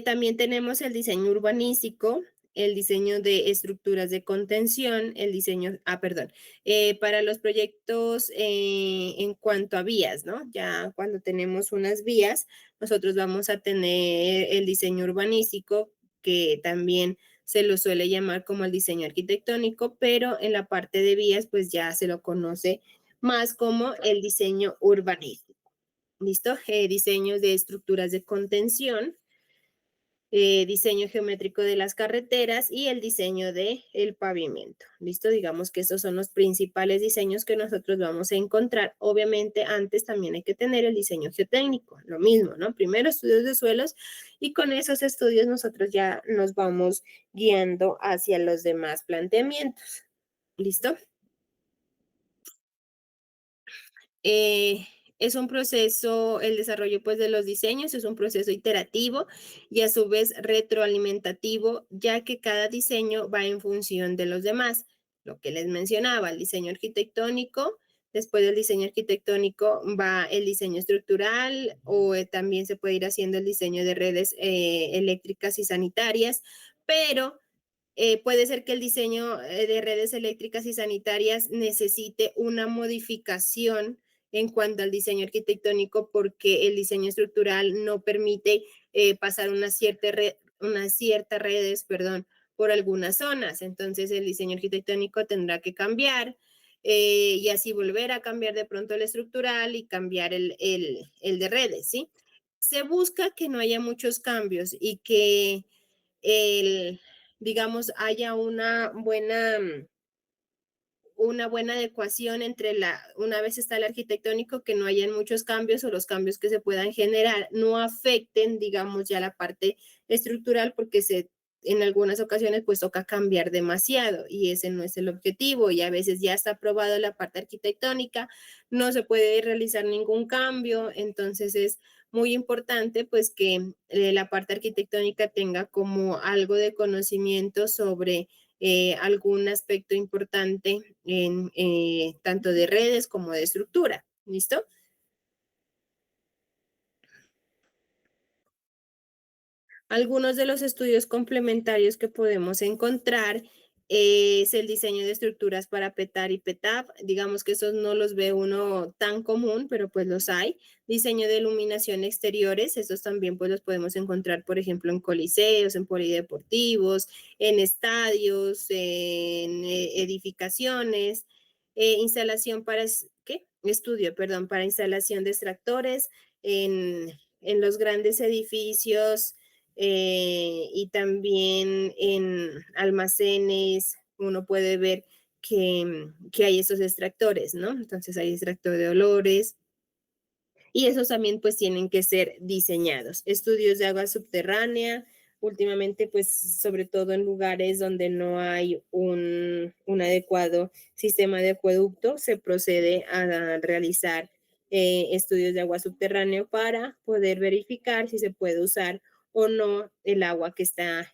También tenemos el diseño urbanístico, el diseño de estructuras de contención, el diseño, perdón, para los proyectos en cuanto a vías, ¿no? Ya cuando tenemos unas vías, nosotros vamos a tener el diseño urbanístico, que también se lo suele llamar como el diseño arquitectónico, pero en la parte de vías, pues ya se lo conoce más como el diseño urbanístico. ¿Listo? Diseños de estructuras de contención, diseño geométrico de las carreteras y el diseño de el pavimento. ¿Listo? Digamos que estos son los principales diseños que nosotros vamos a encontrar. Obviamente, antes también hay que tener el diseño geotécnico, lo mismo, ¿no? Primero estudios de suelos y con esos estudios nosotros ya nos vamos guiando hacia los demás planteamientos. ¿Listo? Eh, es un proceso, el desarrollo pues de los diseños es un proceso iterativo y a su vez retroalimentativo, ya que cada diseño va en función de los demás. Lo que les mencionaba, el diseño arquitectónico, después del diseño arquitectónico va el diseño estructural o también se puede ir haciendo el diseño de redes eléctricas y sanitarias, pero puede ser que el diseño de redes eléctricas y sanitarias necesite una modificación en cuanto al diseño arquitectónico porque el diseño estructural no permite pasar unas ciertas redes, perdón, por algunas zonas. Entonces el diseño arquitectónico tendrá que cambiar y así volver a cambiar de pronto el estructural y cambiar el de redes, ¿sí? Se busca que no haya muchos cambios y que el, digamos, haya una buena adecuación entre una vez está el arquitectónico, que no hayan muchos cambios o los cambios que se puedan generar no afecten, digamos, ya la parte estructural, porque en algunas ocasiones pues toca cambiar demasiado y ese no es el objetivo y a veces ya está aprobado la parte arquitectónica, no se puede realizar ningún cambio, entonces es muy importante pues que la parte arquitectónica tenga como algo de conocimiento sobre algún aspecto importante en tanto de redes como de estructura. ¿Listo? Algunos de los estudios complementarios que podemos encontrar es el diseño de estructuras para PETAR y PETAP. Digamos que esos no los ve uno tan común, pero pues los hay. Diseño de iluminación exteriores, estos también pues los podemos encontrar, por ejemplo, en coliseos, en polideportivos, en estadios, en edificaciones. Instalación para, ¿qué? Estudio, perdón, para instalación de extractores en los grandes edificios y también en almacenes uno puede ver que hay esos extractores, ¿no? Entonces hay extractor de olores y esos también pues tienen que ser diseñados. Estudios de agua subterránea, últimamente pues sobre todo en lugares donde no hay un adecuado sistema de acueducto, se procede a realizar estudios de agua subterráneo para poder verificar si se puede usar o no el agua que está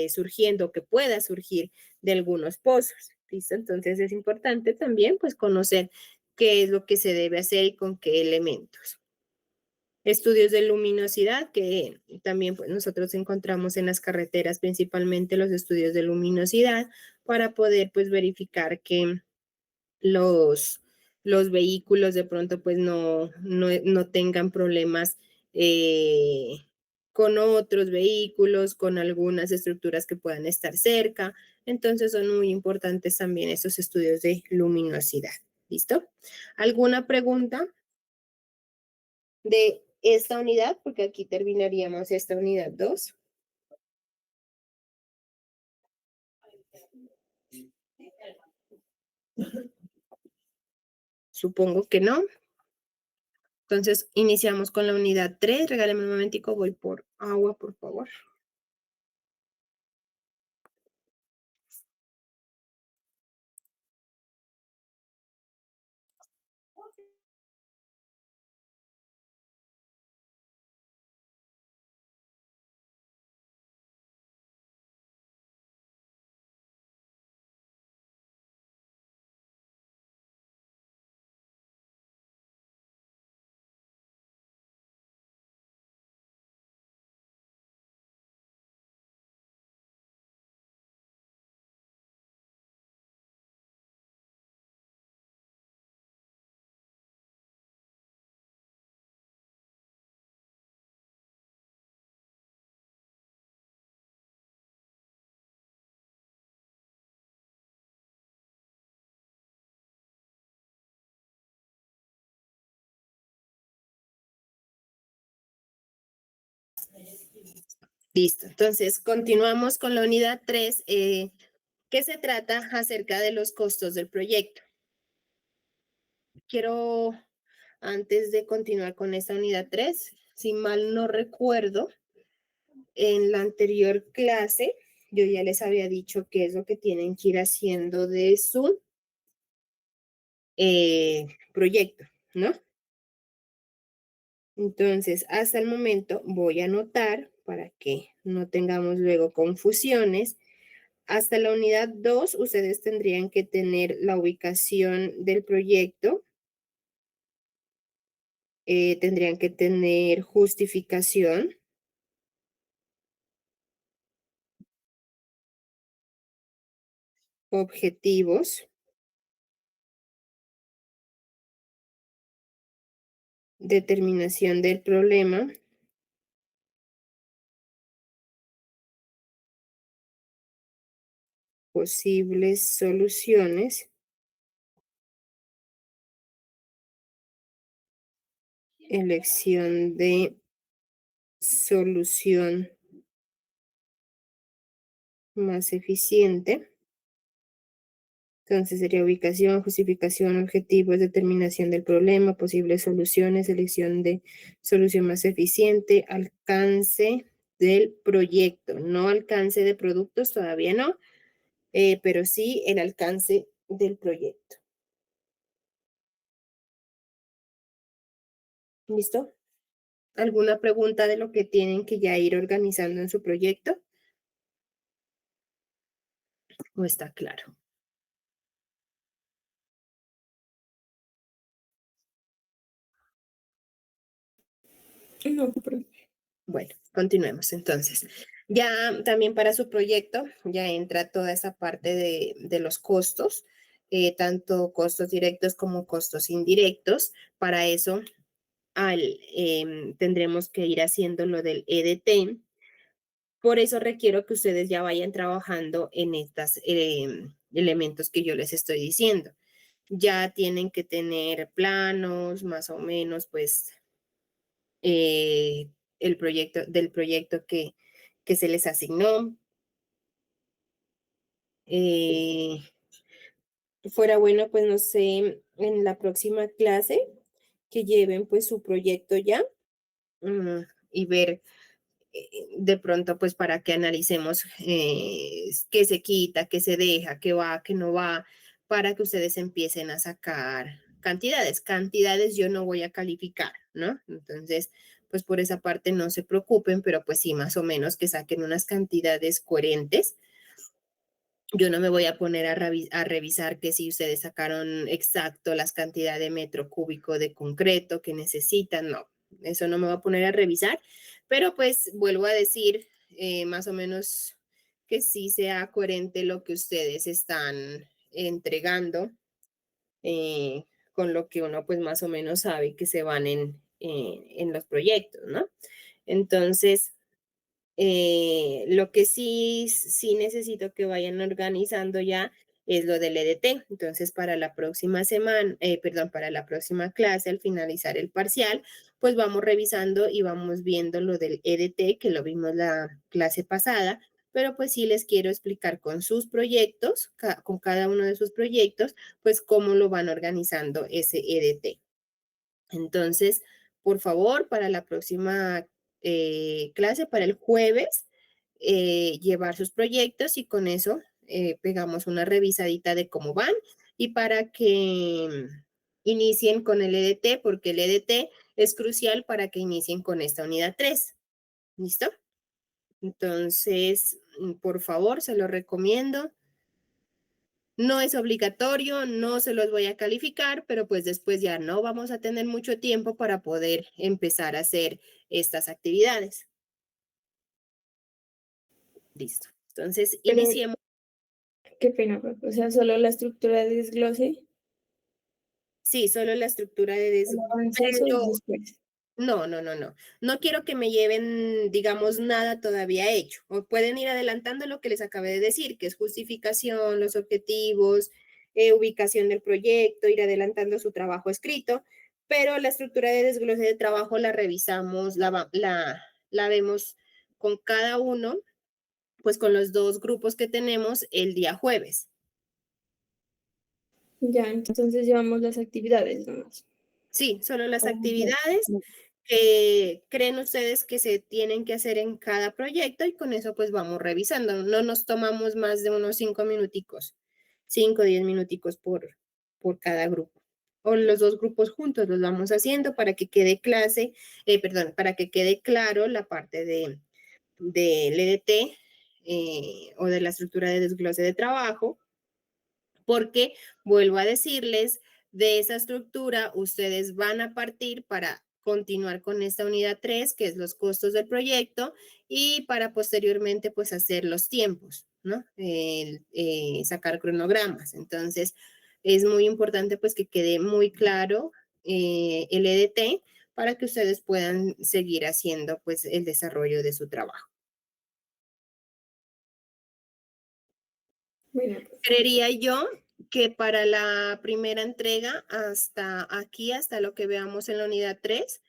surgiendo, que pueda surgir de algunos pozos. ¿Listo? Entonces es importante también pues conocer qué es lo que se debe hacer y con qué elementos. Estudios de luminosidad, que también pues, nosotros encontramos en las carreteras, principalmente los estudios de luminosidad, para poder pues verificar que los, los vehículos de pronto pues no tengan problemas eh, con otros vehículos, con algunas estructuras que puedan estar cerca. Entonces son muy importantes también estos estudios de luminosidad. ¿Listo? ¿Alguna pregunta de esta unidad? Porque aquí terminaríamos esta unidad 2. Supongo que no. Entonces, iniciamos con la unidad 3. Regálame un momentico, voy por agua, por favor. Listo. Entonces, continuamos con la unidad 3, que se trata acerca de los costos del proyecto. Quiero, antes de continuar con esta unidad 3, si mal no recuerdo, en la anterior clase, yo ya les había dicho qué es lo que tienen que ir haciendo de su proyecto, ¿no? Entonces, hasta el momento voy a anotar para que no tengamos luego confusiones. Hasta la unidad 2, ustedes tendrían que tener la ubicación del proyecto, tendrían que tener justificación, objetivos, determinación del problema, posibles soluciones, elección de solución más eficiente. Entonces sería ubicación, justificación, objetivos, determinación del problema, posibles soluciones, selección de solución más eficiente, alcance del proyecto, no alcance de productos, todavía no, pero sí el alcance del proyecto. ¿Listo? ¿Alguna pregunta de lo que tienen que ya ir organizando en su proyecto? ¿O está claro? No, pero Bueno, continuemos entonces. Ya también para su proyecto ya entra toda esa parte de los costos, tanto costos directos como costos indirectos. Para eso tendremos que ir haciendo lo del EDT. Por eso requiero que ustedes ya vayan trabajando en estos elementos que yo les estoy diciendo. Ya tienen que tener planos, más o menos, pues eh, el proyecto, del proyecto que se les asignó. Eh, fuera bueno, pues no sé, en la próxima clase que lleven pues su proyecto ya, y ver de pronto pues para que analicemos qué se quita, qué se deja, qué va, qué no va, para que ustedes empiecen a sacar cantidades. Cantidades yo no voy a calificar, ¿no? Entonces, pues por esa parte no se preocupen, pero pues sí, más o menos que saquen unas cantidades coherentes. Yo no me voy a poner a revisar que si ustedes sacaron exacto las cantidades de metro cúbico de concreto que necesitan, no, eso no me voy a poner a revisar, pero pues vuelvo a decir más o menos que sí sea coherente lo que ustedes están entregando con lo que uno pues más o menos sabe que se van en los proyectos, ¿no? Entonces, lo que sí necesito que vayan organizando ya es lo del EDT. Entonces, para la próxima semana, perdón, para la próxima clase, al finalizar el parcial, pues vamos revisando y vamos viendo lo del EDT, que lo vimos la clase pasada, pero pues sí les quiero explicar con sus proyectos, con cada uno de sus proyectos, pues cómo lo van organizando ese EDT. Entonces, por favor, para la próxima clase, para el jueves, llevar sus proyectos y con eso pegamos una revisadita de cómo van y para que inicien con el EDT, porque el EDT es crucial para que inicien con esta unidad 3. ¿Listo? Entonces, por favor, se lo recomiendo. No es obligatorio, no se los voy a calificar, pero pues después ya no vamos a tener mucho tiempo para poder empezar a hacer estas actividades. Listo. Entonces, pero iniciemos. qué pena, profe. O sea, solo la estructura de desglose, Sí, solo la estructura de el avance, eso es pero después. no, no, no, no. No quiero que me lleven, digamos, nada todavía hecho. O pueden ir adelantando lo que les acabé de decir, que es justificación, los objetivos, ubicación del proyecto, ir adelantando su trabajo escrito, pero la estructura de desglose de trabajo la revisamos, la vemos con cada uno, pues con los dos grupos que tenemos el día jueves. Ya, entonces llevamos las actividades nomás. Sí, solo las Oh, ya. actividades que creen ustedes que se tienen que hacer en cada proyecto y con eso pues vamos revisando. No nos tomamos más de unos 5 minuticos, 5 o 10 minuticos por cada grupo. O los dos grupos juntos los vamos haciendo para que quede perdón, para que quede claro la parte del EDT o de la estructura de desglose de trabajo, porque vuelvo a decirles, de esa estructura ustedes van a partir para continuar con esta unidad 3, que es los costos del proyecto, y para posteriormente pues hacer los tiempos, ¿no? Sacar cronogramas. Entonces, es muy importante pues que quede muy claro el EDT para que ustedes puedan seguir haciendo pues el desarrollo de su trabajo. Bueno, Creería yo que para la primera entrega, hasta aquí, hasta lo que veamos en la unidad 3,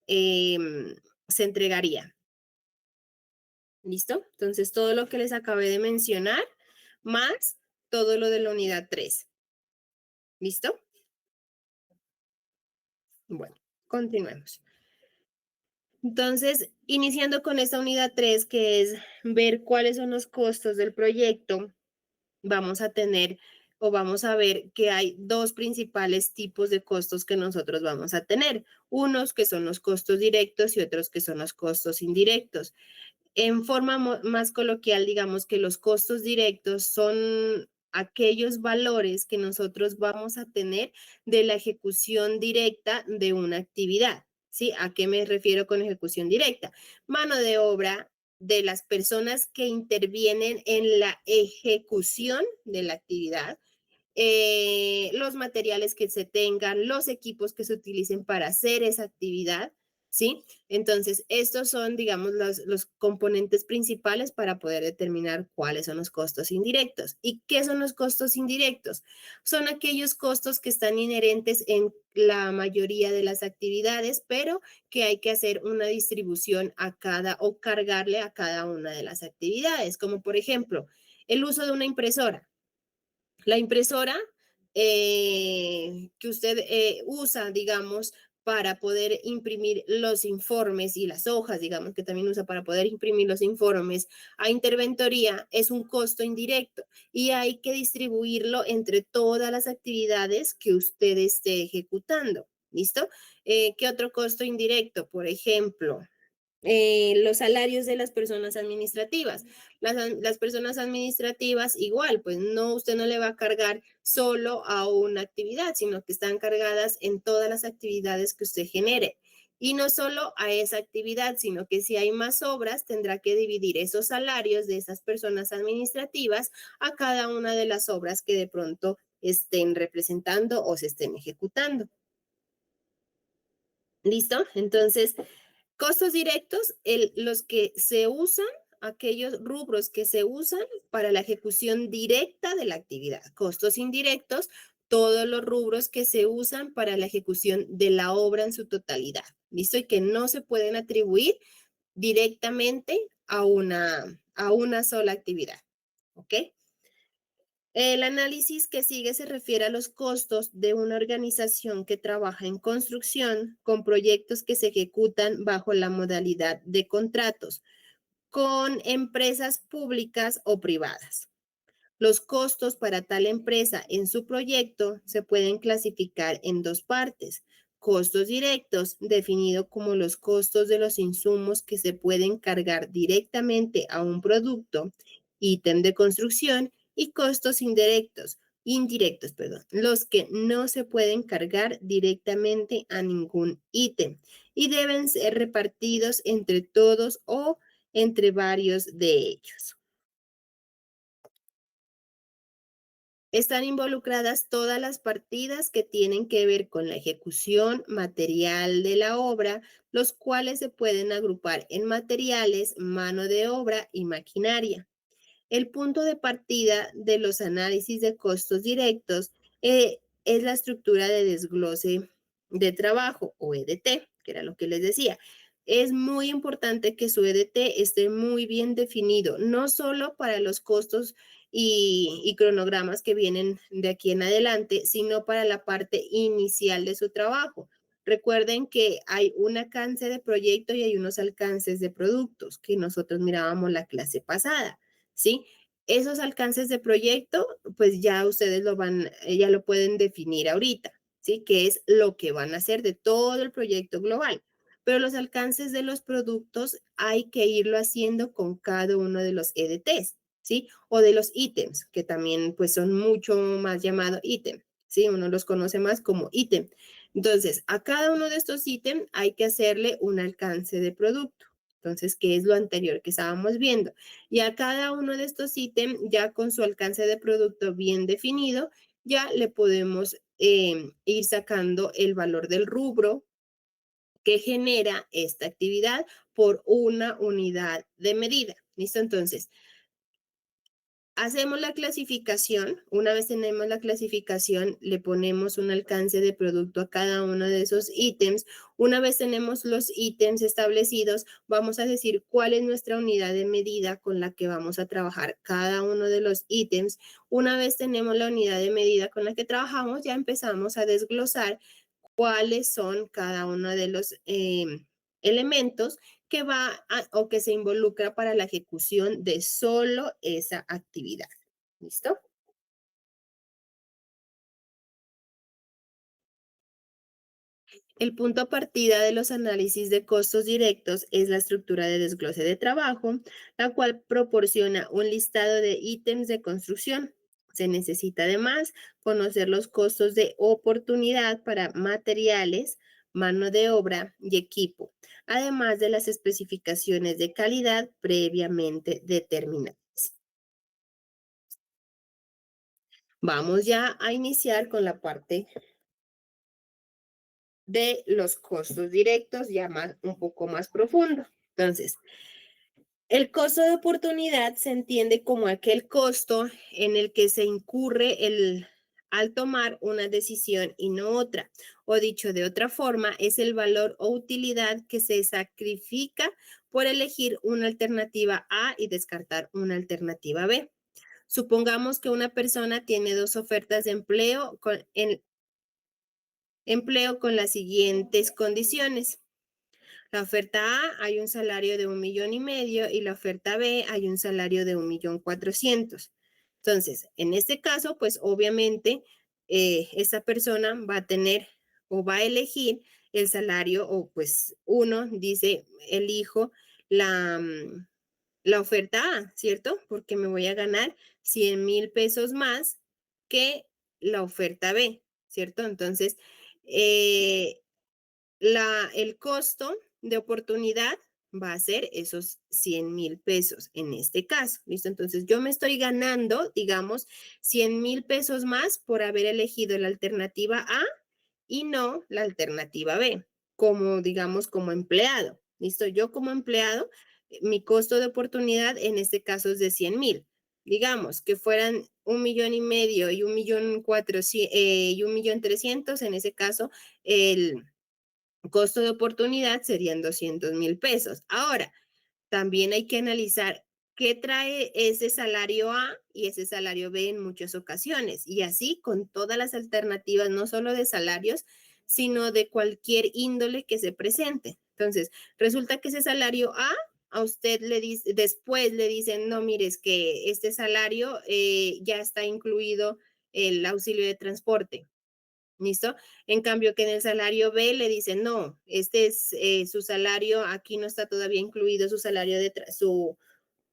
se entregaría. ¿Listo? Entonces, todo lo que les acabé de mencionar, más todo lo de la unidad 3. ¿Listo? Bueno, continuemos. Entonces, iniciando con esta unidad 3, que es ver cuáles son los costos del proyecto, vamos a tener o vamos a ver que hay dos principales tipos de costos que nosotros vamos a tener. Unos que son los costos directos y otros que son los costos indirectos. En forma más coloquial, digamos que los costos directos son aquellos valores que nosotros vamos a tener de la ejecución directa de una actividad. ¿Sí? ¿A qué me refiero con ejecución directa? Mano de obra de las personas que intervienen en la ejecución de la actividad, los materiales que se tengan, los equipos que se utilicen para hacer esa actividad, ¿sí? Entonces, estos son, digamos, los componentes principales para poder determinar cuáles son los costos indirectos. ¿Y qué son los costos indirectos? Son aquellos costos que están inherentes en la mayoría de las actividades, pero que hay que hacer una distribución a cada o cargarle a cada una de las actividades, como por ejemplo, el uso de una impresora. La impresora que usted usa, digamos, para poder imprimir los informes y las hojas, digamos, que también usa para poder imprimir los informes a interventoría, es un costo indirecto y hay que distribuirlo entre todas las actividades que usted esté ejecutando. ¿Listo? ¿Qué otro costo indirecto? Por ejemplo, los salarios de las personas administrativas. Las personas administrativas igual, pues no, usted no le va a cargar solo a una actividad, sino que están cargadas en todas las actividades que usted genere. Y no solo a esa actividad, sino que si hay más obras, tendrá que dividir esos salarios de esas personas administrativas a cada una de las obras que de pronto estén representando o se estén ejecutando. ¿Listo? Entonces, costos directos, los que se usan, aquellos rubros que se usan para la ejecución directa de la actividad. Costos indirectos, todos los rubros que se usan para la ejecución de la obra en su totalidad. ¿Listo? Y que no se pueden atribuir directamente a una sola actividad. ¿Ok? El análisis que sigue se refiere a los costos de una organización que trabaja en construcción con proyectos que se ejecutan bajo la modalidad de contratos con empresas públicas o privadas. Los costos para tal empresa en su proyecto se pueden clasificar en dos partes. Costos directos, definido como los costos de los insumos que se pueden cargar directamente a un producto, ítem de construcción, y costos indirectos, perdón, los que no se pueden cargar directamente a ningún ítem y deben ser repartidos entre todos o entre varios de ellos. Están involucradas todas las partidas que tienen que ver con la ejecución material de la obra, los cuales se pueden agrupar en materiales, mano de obra y maquinaria. El punto de partida de los análisis de costos directos es la estructura de desglose de trabajo o EDT, que era lo que les decía. es muy importante que su EDT esté muy bien definido, no solo para los costos y cronogramas que vienen de aquí en adelante, sino para la parte inicial de su trabajo. Recuerden que hay un alcance de proyecto y hay unos alcances de productos que nosotros mirábamos la clase pasada, ¿sí? Esos alcances de proyecto, pues ya ustedes ya lo pueden definir ahorita, ¿sí? Que es lo que van a hacer de todo el proyecto global. Pero los alcances de los productos hay que irlo haciendo con cada uno de los EDTs, ¿sí? O de los ítems, que también pues son mucho más llamados ítem, ¿sí? Uno los conoce más como ítem. Entonces, a cada uno de estos ítems hay que hacerle un alcance de producto. Entonces, ¿qué es lo anterior que estábamos viendo? Y a cada uno de estos ítems, ya con su alcance de producto bien definido, ya le podemos ir sacando el valor del rubro que genera esta actividad por una unidad de medida. ¿Listo? Entonces, hacemos la clasificación. Una vez tenemos la clasificación, le ponemos un alcance de producto a cada uno de esos ítems. Una vez tenemos los ítems establecidos, vamos a decir cuál es nuestra unidad de medida con la que vamos a trabajar cada uno de los ítems. Una vez tenemos la unidad de medida con la que trabajamos, ya empezamos a desglosar cuáles son cada uno de los elementos que o que se involucra para la ejecución de solo esa actividad. ¿Listo? El punto a partida de los análisis de costos directos es la estructura de desglose de trabajo, la cual proporciona un listado de ítems de construcción. Se necesita además conocer los costos de oportunidad para materiales, mano de obra y equipo, además de las especificaciones de calidad previamente determinadas. Vamos ya a iniciar con la parte de los costos directos, ya más, un poco más profundo. Entonces, el costo de oportunidad se entiende como aquel costo en el que se incurre al tomar una decisión y no otra. O dicho de otra forma, es el valor o utilidad que se sacrifica por elegir una alternativa A y descartar una alternativa B. Supongamos que una persona tiene dos ofertas de empleo con las siguientes condiciones. La oferta A hay un salario de 1,5 millones y la oferta B hay un salario de 1,400,000. Entonces, en este caso, pues obviamente esta persona va a tener o va a elegir el salario o pues uno dice, elijo la, la oferta A, ¿cierto? Porque me voy a ganar 100,000 pesos más que la oferta B, ¿cierto? Entonces, eh, el costo de oportunidad va a ser esos 100,000 pesos en este caso, ¿listo? Entonces yo me estoy ganando, digamos, 100,000 pesos más por haber elegido la alternativa A y no la alternativa B, como, digamos, como empleado, ¿listo? Yo como empleado, mi costo de oportunidad en este caso es de 100,000. Digamos que fueran 1,5 millones y 1,300,000, en ese caso, el costo de oportunidad serían 200,000 pesos. Ahora, también hay que analizar qué trae ese salario A y ese salario B en muchas ocasiones. Y así con todas las alternativas, no solo de salarios, sino de cualquier índole que se presente. Entonces, resulta que ese salario a usted le dice, después le dicen, no, mire, es que este salario ya está incluido el auxilio de transporte. ¿Listo? En cambio que en el salario B le dicen, no, este es su salario, aquí no está todavía incluido su salario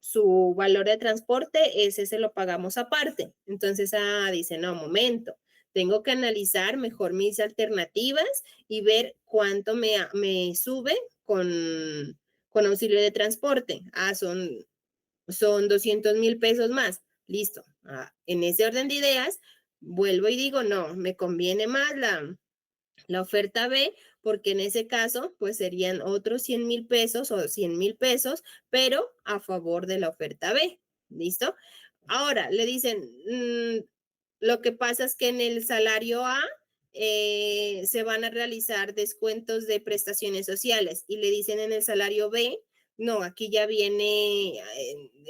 su valor de transporte, ese se lo pagamos aparte. Entonces, dice, no, momento, tengo que analizar mejor mis alternativas y ver cuánto me sube con auxilio de transporte. Son 200,000 pesos más. Listo. En ese orden de ideas, vuelvo y digo, no, me conviene más la oferta B, porque en ese caso, pues serían otros 100,000 pesos o 100,000 pesos, pero a favor de la oferta B. ¿Listo? Ahora le dicen, lo que pasa es que en el salario A se van a realizar descuentos de prestaciones sociales y le dicen en el salario B, no, aquí ya viene,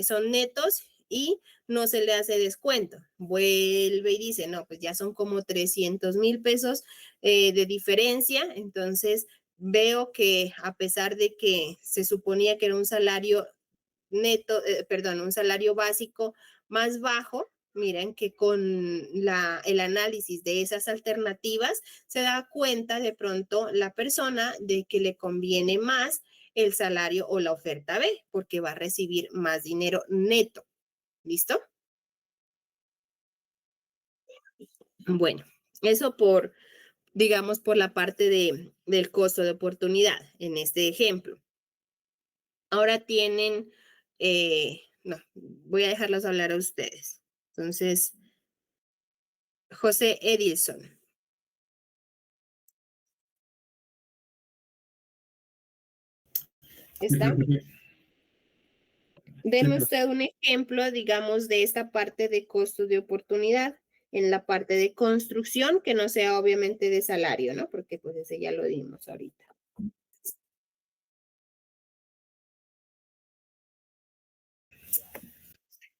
son netos y no se le hace descuento. Vuelve y dice, no, pues ya son como 300,000 pesos de diferencia. Entonces veo que a pesar de que se suponía que era un salario neto, perdón, un salario básico más bajo, miren que con el análisis de esas alternativas se da cuenta de pronto la persona de que le conviene más el salario o la oferta B, porque va a recibir más dinero neto. ¿Listo? Bueno, eso por, digamos, por la parte del costo de oportunidad en este ejemplo. Ahora tienen, no, voy a dejarlos hablar a ustedes. Entonces, José Edilson, ¿está? Sí, Deme pues, usted un ejemplo, digamos, de esta parte de costo de oportunidad en la parte de construcción, que no sea obviamente de salario, ¿no? Porque pues ese ya lo dimos ahorita.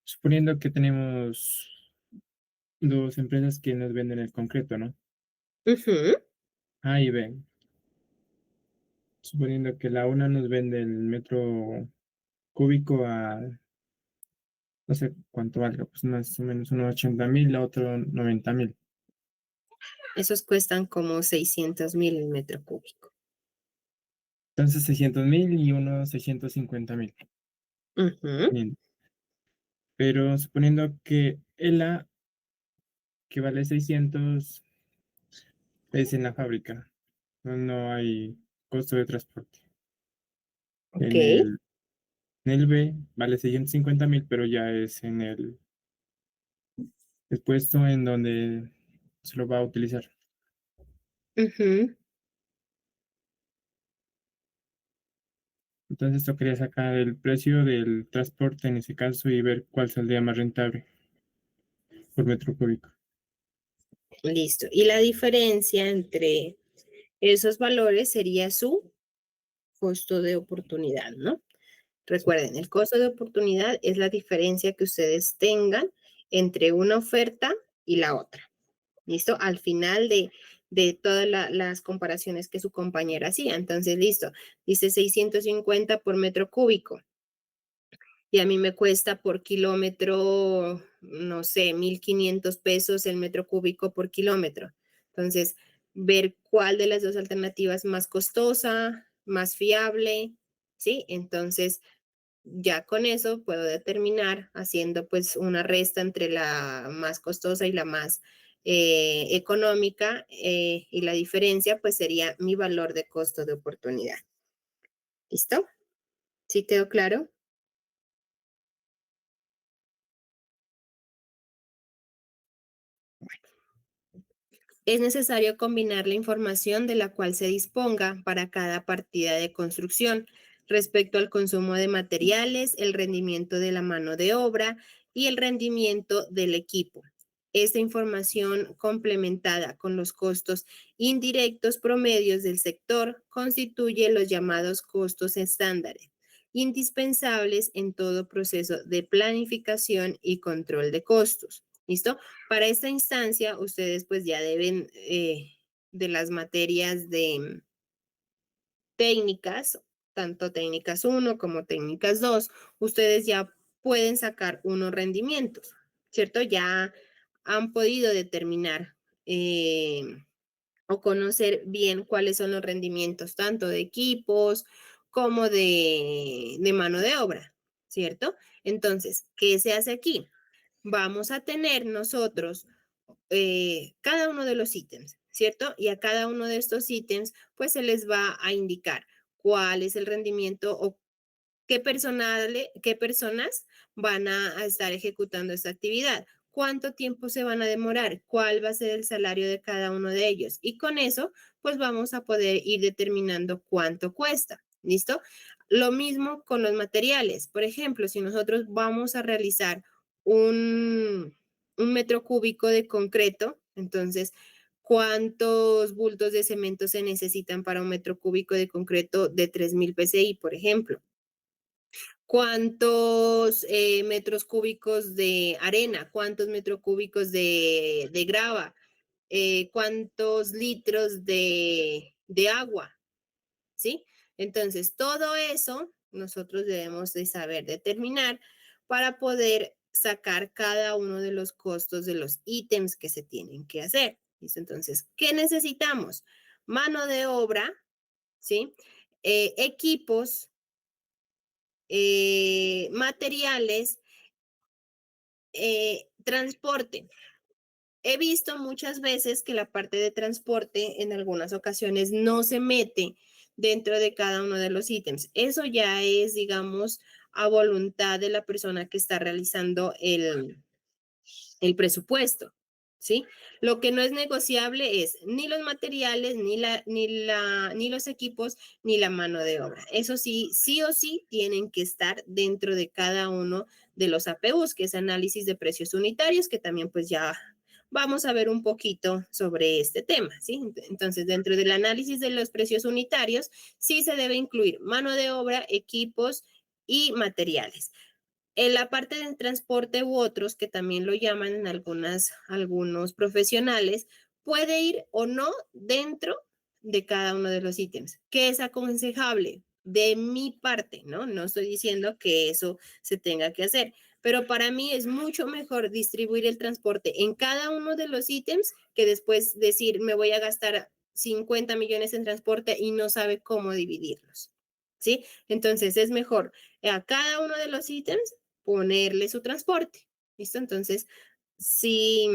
suponiendo que tenemos dos empresas que nos venden el concreto, ¿no? Ujú, A y B. Suponiendo que la una nos vende el metro cúbico a, no sé cuánto valga, pues más o menos unos 80,000, la otra 90,000. esos cuestan como 600,000 el metro cúbico. Entonces 600,000 y unos 650,000. Ujú, Bien. Pero suponiendo que el A, que vale 600, es en la fábrica, no hay costo de transporte. ok, En el B vale 650,000, pero ya es en el puesto en donde se lo va a utilizar. ujú. Entonces tocaría sacar el precio del transporte en ese caso y ver cuál saldría más rentable por metro cúbico. Listo. Y la diferencia entre esos valores sería su costo de oportunidad, ¿no? Sí. Recuerden, el costo de oportunidad es la diferencia que ustedes tengan entre una oferta y la otra. ¿Listo? Al final de todas las comparaciones que su compañera hacía. Entonces, listo. Dice 650 por metro cúbico y a mí me cuesta por kilómetro, no sé, 1,500 pesos el metro cúbico por kilómetro. Entonces, ver cuál de las dos alternativas más costosa, más fiable, ¿sí? Entonces, ya con eso puedo determinar haciendo pues una resta entre la más costosa y la más económica y la diferencia pues sería mi valor de costo de oportunidad. ¿Listo? ¿Sí quedó claro? Es necesario combinar la información de la cual se disponga para cada partida de construcción respecto al consumo de materiales, el rendimiento de la mano de obra y el rendimiento del equipo. Esta información complementada con los costos indirectos promedios del sector constituye los llamados costos estándares, indispensables en todo proceso de planificación y control de costos. ¿Listo? Para esta instancia, ustedes pues ya deben de las materias de técnicas, tanto técnicas uno como técnicas 2, ustedes ya pueden sacar unos rendimientos, ¿cierto? Ya han podido determinar o conocer bien cuáles son los rendimientos tanto de equipos como de mano de obra, ¿cierto? Entonces, ¿qué se hace aquí? Vamos a tener nosotros cada uno de los ítems, ¿cierto? Y a cada uno de estos ítems, pues se les va a indicar cuál es el rendimiento o qué personas van a estar ejecutando esta actividad, cuánto tiempo se van a demorar, cuál va a ser el salario de cada uno de ellos. Y con eso, pues vamos a poder ir determinando cuánto cuesta. ¿Listo? Lo mismo con los materiales. Por ejemplo, si nosotros vamos a realizar un metro cúbico de concreto, entonces, ¿Cuántos bultos de cemento se necesitan para un metro cúbico de concreto de 3000 PSI, por ejemplo? ¿Cuántos metros cúbicos de arena? ¿Cuántos metros cúbicos de grava? ¿Cuántos litros de agua? ¿Sí? Entonces, todo eso nosotros debemos de saber determinar para poder sacar cada uno de los costos de los ítems que se tienen que hacer. ¿Listo? Entonces, ¿qué necesitamos? Mano de obra, ¿sí? Equipos, materiales, transporte. He visto muchas veces que la parte de transporte en algunas ocasiones no se mete dentro de cada uno de los ítems. Eso ya es, digamos, a voluntad de la persona que está realizando el presupuesto, ¿sí? Lo que no es negociable es ni los materiales, ni los equipos, ni la mano de obra. Eso sí, sí o sí tienen que estar dentro de cada uno de los APUs, que es análisis de precios unitarios, que también pues ya vamos a ver un poquito sobre este tema, ¿sí? Entonces, dentro del análisis de los precios unitarios, sí se debe incluir mano de obra, equipos y materiales. En la parte del transporte u otros, que también lo llaman en algunos profesionales, puede ir o no dentro de cada uno de los ítems. ¿Qué es aconsejable? De mi parte, ¿no? No estoy diciendo que eso se tenga que hacer, pero para mí es mucho mejor distribuir el transporte en cada uno de los ítems que después decir, me voy a gastar 50 millones en transporte y no sabe cómo dividirlos, ¿sí? Entonces es mejor a cada uno de los ítems ponerle su transporte. ¿Listo? Entonces, si,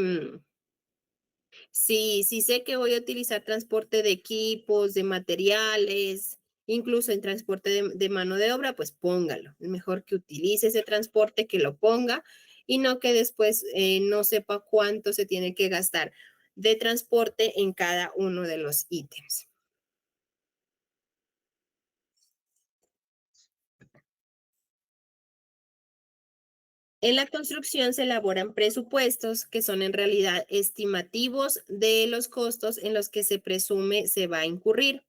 si sé que voy a utilizar transporte de equipos, de materiales, incluso en transporte de mano de obra, pues póngalo. Es mejor que utilice ese transporte, que lo ponga y no que después no sepa cuánto se tiene que gastar de transporte en cada uno de los ítems. En la construcción se elaboran presupuestos que son en realidad estimativos de los costos en los que se presume se va a incurrir.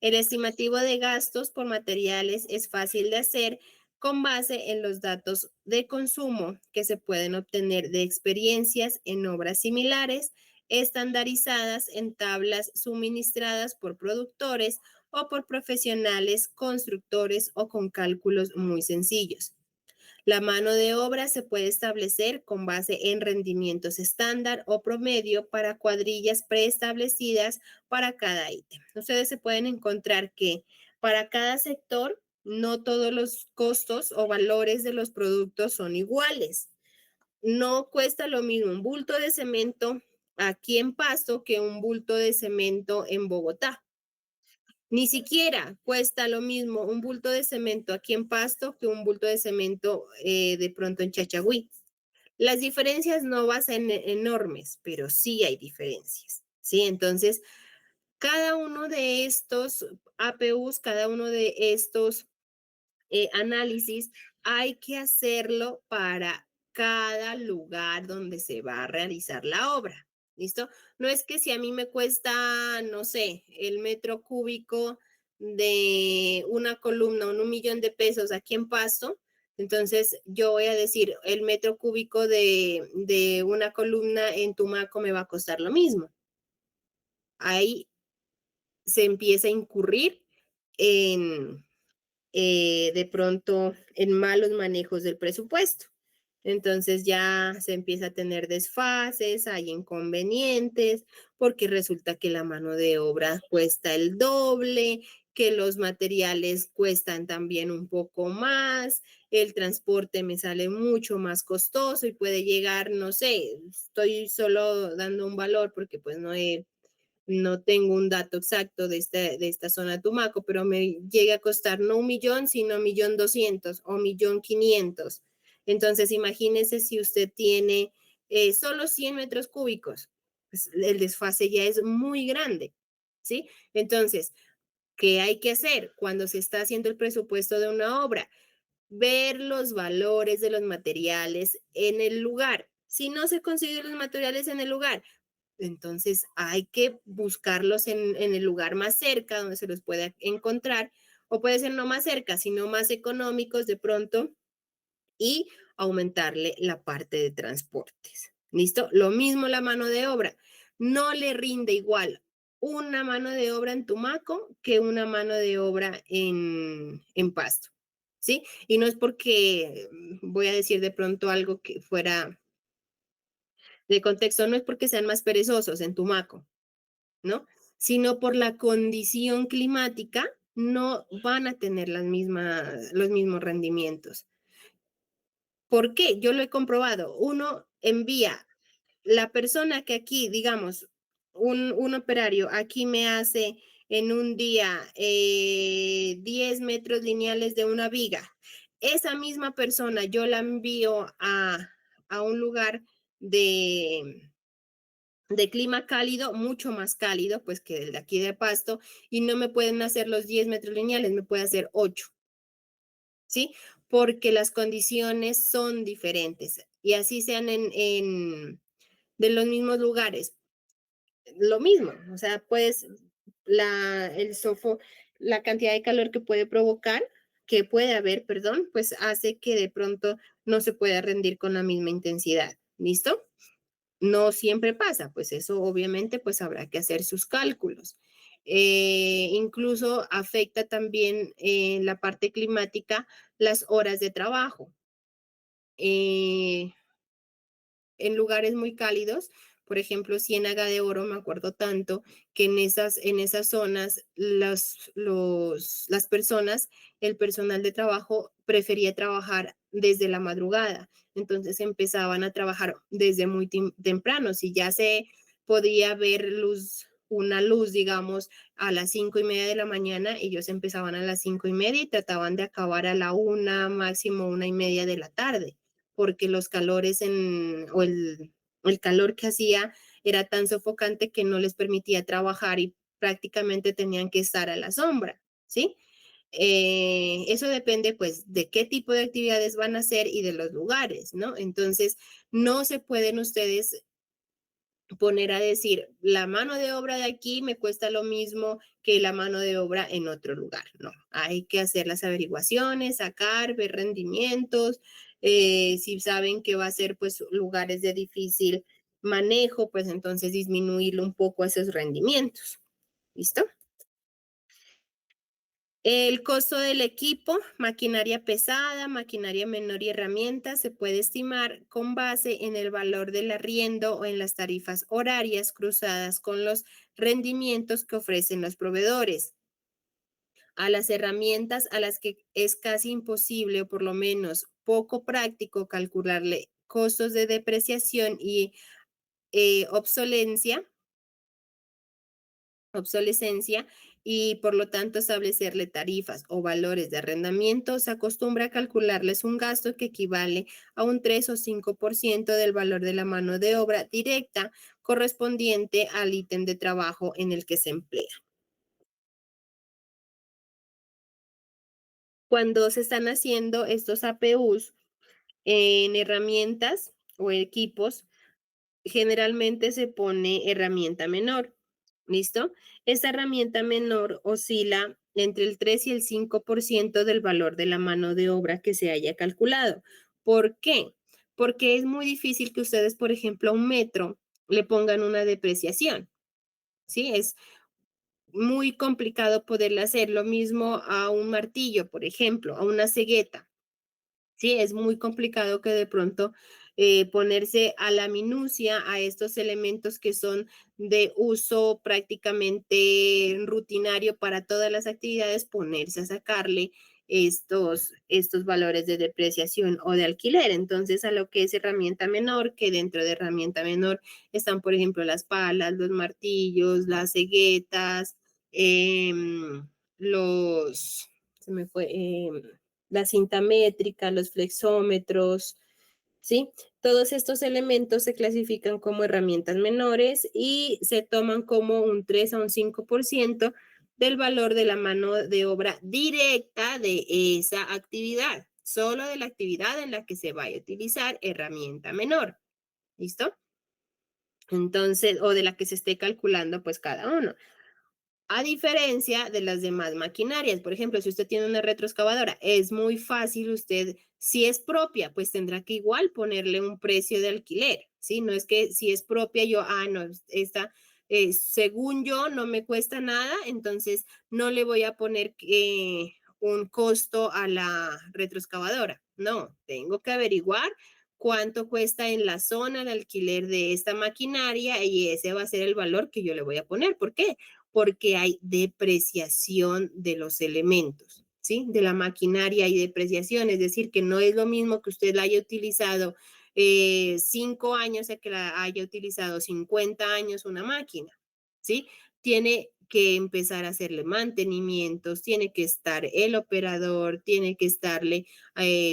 El estimativo de gastos por materiales es fácil de hacer con base en los datos de consumo que se pueden obtener de experiencias en obras similares, estandarizadas en tablas suministradas por productores o por profesionales constructores o con cálculos muy sencillos. La mano de obra se puede establecer con base en rendimientos estándar o promedio para cuadrillas preestablecidas para cada ítem. Ustedes se pueden encontrar que para cada sector no todos los costos o valores de los productos son iguales. No cuesta lo mismo un bulto de cemento aquí en Pasto que un bulto de cemento en Bogotá. Ni siquiera cuesta lo mismo un bulto de cemento aquí en Pasto que un bulto de cemento de pronto en Chachagüí. Las diferencias no van a ser enormes, pero sí hay diferencias, ¿sí? Entonces, cada uno de estos APUs, cada uno de estos análisis, hay que hacerlo para cada lugar donde se va a realizar la obra. ¿Listo? No es que si a mí me cuesta, no sé, el metro cúbico de una columna, 1 millón de pesos aquí en Pasto, entonces yo voy a decir, el metro cúbico de una columna en Tumaco me va a costar lo mismo. Ahí se empieza a incurrir en, de pronto en malos manejos del presupuesto. Entonces ya se empieza a tener desfases, hay inconvenientes, porque resulta que la mano de obra cuesta el doble, que los materiales cuestan también un poco más, el transporte me sale mucho más costoso y puede llegar, no sé, estoy solo dando un valor porque pues no tengo un dato exacto de esta zona de Tumaco, pero me llega a costar no 1 millón, sino 1.200.000 o 1.500.000. Entonces, imagínese si usted tiene solo 100 metros cúbicos, pues el desfase ya es muy grande, ¿sí? Entonces, ¿qué hay que hacer cuando se está haciendo el presupuesto de una obra? Ver los valores de los materiales en el lugar. Si no se consiguen los materiales en el lugar, Entonces hay que buscarlos en el lugar más cerca donde se los pueda encontrar, o puede ser no más cerca, sino más económicos de pronto, y aumentarle la parte de transportes. ¿Listo? Lo mismo la mano de obra. No le rinde igual una mano de obra en Tumaco que una mano de obra en Pasto. ¿Sí? Y no es porque voy a decir de pronto algo que fuera de contexto, no es porque sean más perezosos en Tumaco, ¿no? Sino por la condición climática, no van a tener los mismos rendimientos. ¿Por qué? Yo lo he comprobado. Uno envía, la persona que aquí, digamos, un operario aquí me hace en un día 10 metros lineales de una viga. Esa misma persona yo la envío a un lugar de, de clima cálido, mucho más cálido, pues que el de aquí de Pasto, y no me pueden hacer los 10 metros lineales, me puede hacer 8. ¿Sí? Porque las condiciones son diferentes y así sean de los mismos lugares. Lo mismo, o sea, pues la cantidad de calor que puede provocar, que puede haber, perdón, pues hace que de pronto no se pueda rendir con la misma intensidad. ¿Listo? No siempre pasa, pues eso obviamente pues habrá que hacer sus cálculos. Incluso afecta también la parte climática las horas de trabajo. Eh, en lugares muy cálidos, por ejemplo, Ciénaga de Oro, me acuerdo tanto que en esas zonas las personas, el personal de trabajo prefería trabajar desde la madrugada, entonces empezaban a trabajar desde muy temprano, si ya se podía ver una luz, digamos, a las 5:30 de la mañana, ellos empezaban a las 5:30 y trataban de acabar a la 1, máximo 1:30 de la tarde porque los calores o el calor que hacía era tan sofocante que no les permitía trabajar y prácticamente tenían que estar a la sombra, ¿sí? Eso depende pues de qué tipo de actividades van a hacer y de los lugares, ¿no? Entonces, no se pueden ustedes poner a decir, la mano de obra de aquí me cuesta lo mismo que la mano de obra en otro lugar. No, hay que hacer las averiguaciones, sacar, ver rendimientos. Si saben que va a ser pues lugares de difícil manejo, pues entonces disminuirle un poco esos rendimientos. ¿Listo? El costo del equipo, maquinaria pesada, maquinaria menor y herramientas se puede estimar con base en el valor del arriendo o en las tarifas horarias cruzadas con los rendimientos que ofrecen los proveedores. A las herramientas a las que es casi imposible o por lo menos poco práctico calcularle costos de depreciación y obsolescencia y por lo tanto establecerle tarifas o valores de arrendamiento, se acostumbra a calcularles un gasto que equivale a un 3 o 5% del valor de la mano de obra directa correspondiente al ítem de trabajo en el que se emplea. Cuando se están haciendo estos APUs en herramientas o equipos, generalmente se pone herramienta menor. ¿Listo? Esta herramienta menor oscila entre el 3 y el 5% del valor de la mano de obra que se haya calculado. ¿Por qué? Porque es muy difícil que ustedes, por ejemplo, a un metro le pongan una depreciación. ¿Sí? Es muy complicado poderle hacer lo mismo a un martillo, por ejemplo, a una cegueta. Sí, es muy complicado que de pronto ponerse a la minucia a estos elementos que son de uso prácticamente rutinario para todas las actividades, ponerse a sacarle estos valores de depreciación o de alquiler. Entonces, a lo que es herramienta menor, que dentro de herramienta menor están, por ejemplo, las palas, los martillos, las ceguetas, los, se me fue, la cinta métrica, los flexómetros, ¿sí? Todos estos elementos se clasifican como herramientas menores y se toman como un 3 a un 5% del valor de la mano de obra directa de esa actividad, solo de la actividad en la que se vaya a utilizar herramienta menor. ¿Listo? Entonces, o de la que se esté calculando pues cada uno. A diferencia de las demás maquinarias, por ejemplo, si usted tiene una retroexcavadora, es muy fácil usted, si es propia, pues tendrá que igual ponerle un precio de alquiler, ¿sí? No es que si es propia yo, no, esta, según yo, no me cuesta nada, entonces no le voy a poner un costo a la retroexcavadora. No, tengo que averiguar cuánto cuesta en la zona el alquiler de esta maquinaria y ese va a ser el valor que yo le voy a poner. ¿Por qué? Porque hay depreciación de los elementos, ¿sí? De la maquinaria hay depreciación, es decir, que no es lo mismo que usted la haya utilizado 5 años a que la haya utilizado 50 años una máquina, ¿sí? Tiene que empezar a hacerle mantenimientos, tiene que estar el operador, tiene que estarle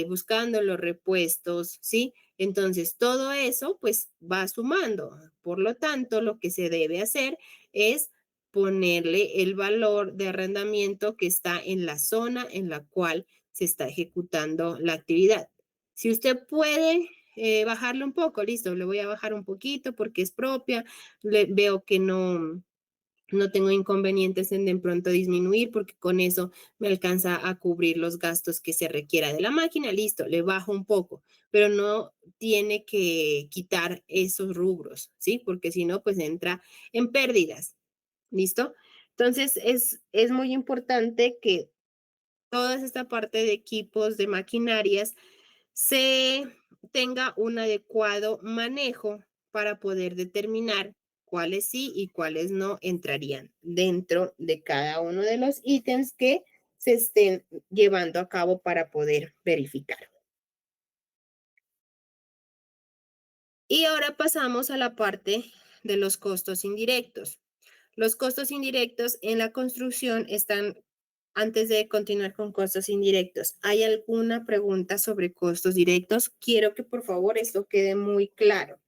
buscando los repuestos, ¿sí? Entonces, todo eso pues va sumando. Por lo tanto, lo que se debe hacer es ponerle el valor de arrendamiento que está en la zona en la cual se está ejecutando la actividad. Si usted puede bajarle un poco, listo, le voy a bajar un poquito porque es propia, veo que no tengo inconvenientes en de pronto disminuir porque con eso me alcanza a cubrir los gastos que se requiera de la máquina, listo, le bajo un poco, pero no tiene que quitar esos rubros, ¿sí? Porque si no, pues entra en pérdidas. ¿Listo? Entonces, es muy importante que toda esta parte de equipos, de maquinarias, se tenga un adecuado manejo para poder determinar cuáles sí y cuáles no entrarían dentro de cada uno de los ítems que se estén llevando a cabo para poder verificar. Y ahora pasamos a la parte de los costos indirectos. Los costos indirectos en la construcción están, antes de continuar con costos indirectos, ¿hay alguna pregunta sobre costos directos? Quiero que por favor esto quede muy claro.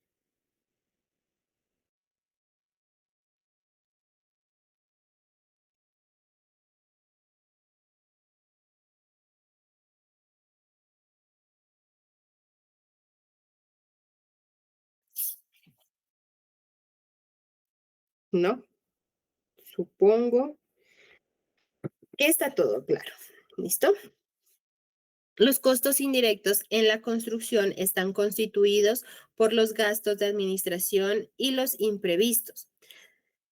¿No? Supongo que está todo claro. ¿Listo? Los costos indirectos en la construcción están constituidos por los gastos de administración y los imprevistos.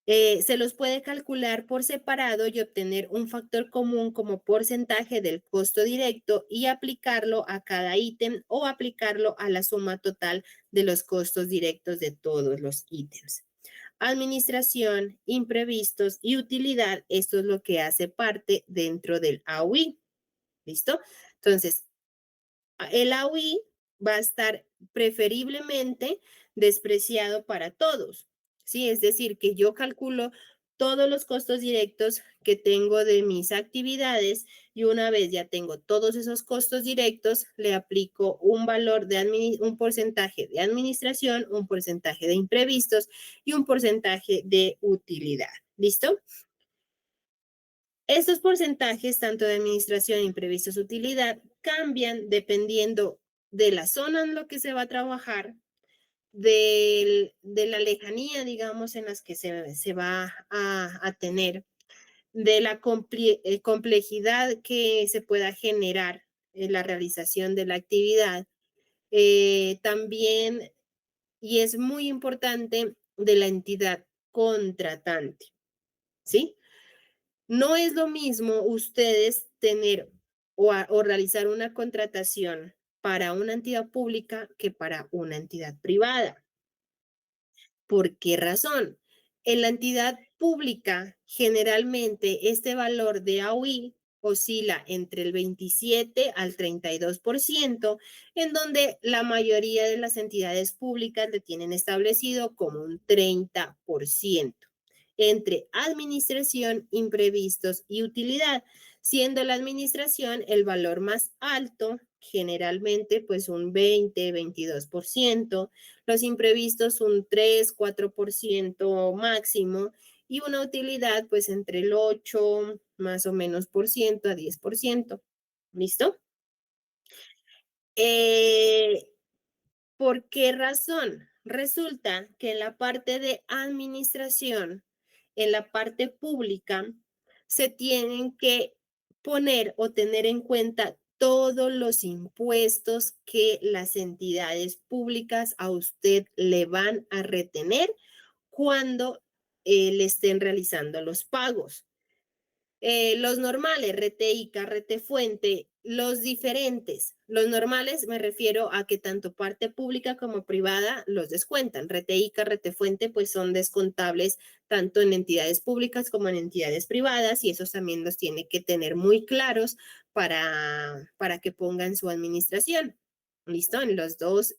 Se los puede calcular por separado y obtener un factor común como porcentaje del costo directo y aplicarlo a cada ítem o aplicarlo a la suma total de los costos directos de todos los ítems. Administración, imprevistos y utilidad, esto es lo que hace parte dentro del AUI. ¿Listo? Entonces, el AUI va a estar preferiblemente despreciado para todos, ¿sí? Es decir, que yo calculo todos los costos directos que tengo de mis actividades y una vez ya tengo todos esos costos directos, le aplico un valor de un porcentaje de administración, un porcentaje de imprevistos y un porcentaje de utilidad. ¿Listo? Estos porcentajes, tanto de administración, imprevistos, utilidad, cambian dependiendo de la zona en lo que se va a trabajar, de la lejanía, digamos, en las que se va a tener, de la complejidad que se pueda generar en la realización de la actividad. También, y es muy importante, de la entidad contratante, ¿sí? No es lo mismo ustedes tener o realizar una contratación para una entidad pública que para una entidad privada. ¿Por qué razón? En la entidad pública, generalmente este valor de AOI oscila entre el 27 al 32%, en donde la mayoría de las entidades públicas le tienen establecido como un 30% entre administración, imprevistos y utilidad, siendo la administración el valor más alto, generalmente pues un 20-22%, los imprevistos un 3-4% máximo y una utilidad pues entre el 8 más o menos por ciento a 10%. ¿Listo? Eh, ¿Por qué razón? resulta que en la parte de administración, en la parte pública, se tienen que poner o tener en cuenta todos los impuestos que las entidades públicas a usted le van a retener cuando le estén realizando los pagos. Los normales, RTI, carrete fuente, los diferentes. Los normales me refiero a que tanto parte pública como privada los descuentan. RTI, carrete fuente, pues son descontables tanto en entidades públicas como en entidades privadas y esos también los tiene que tener muy claros para que pongan su administración. ¿Listo? En las dos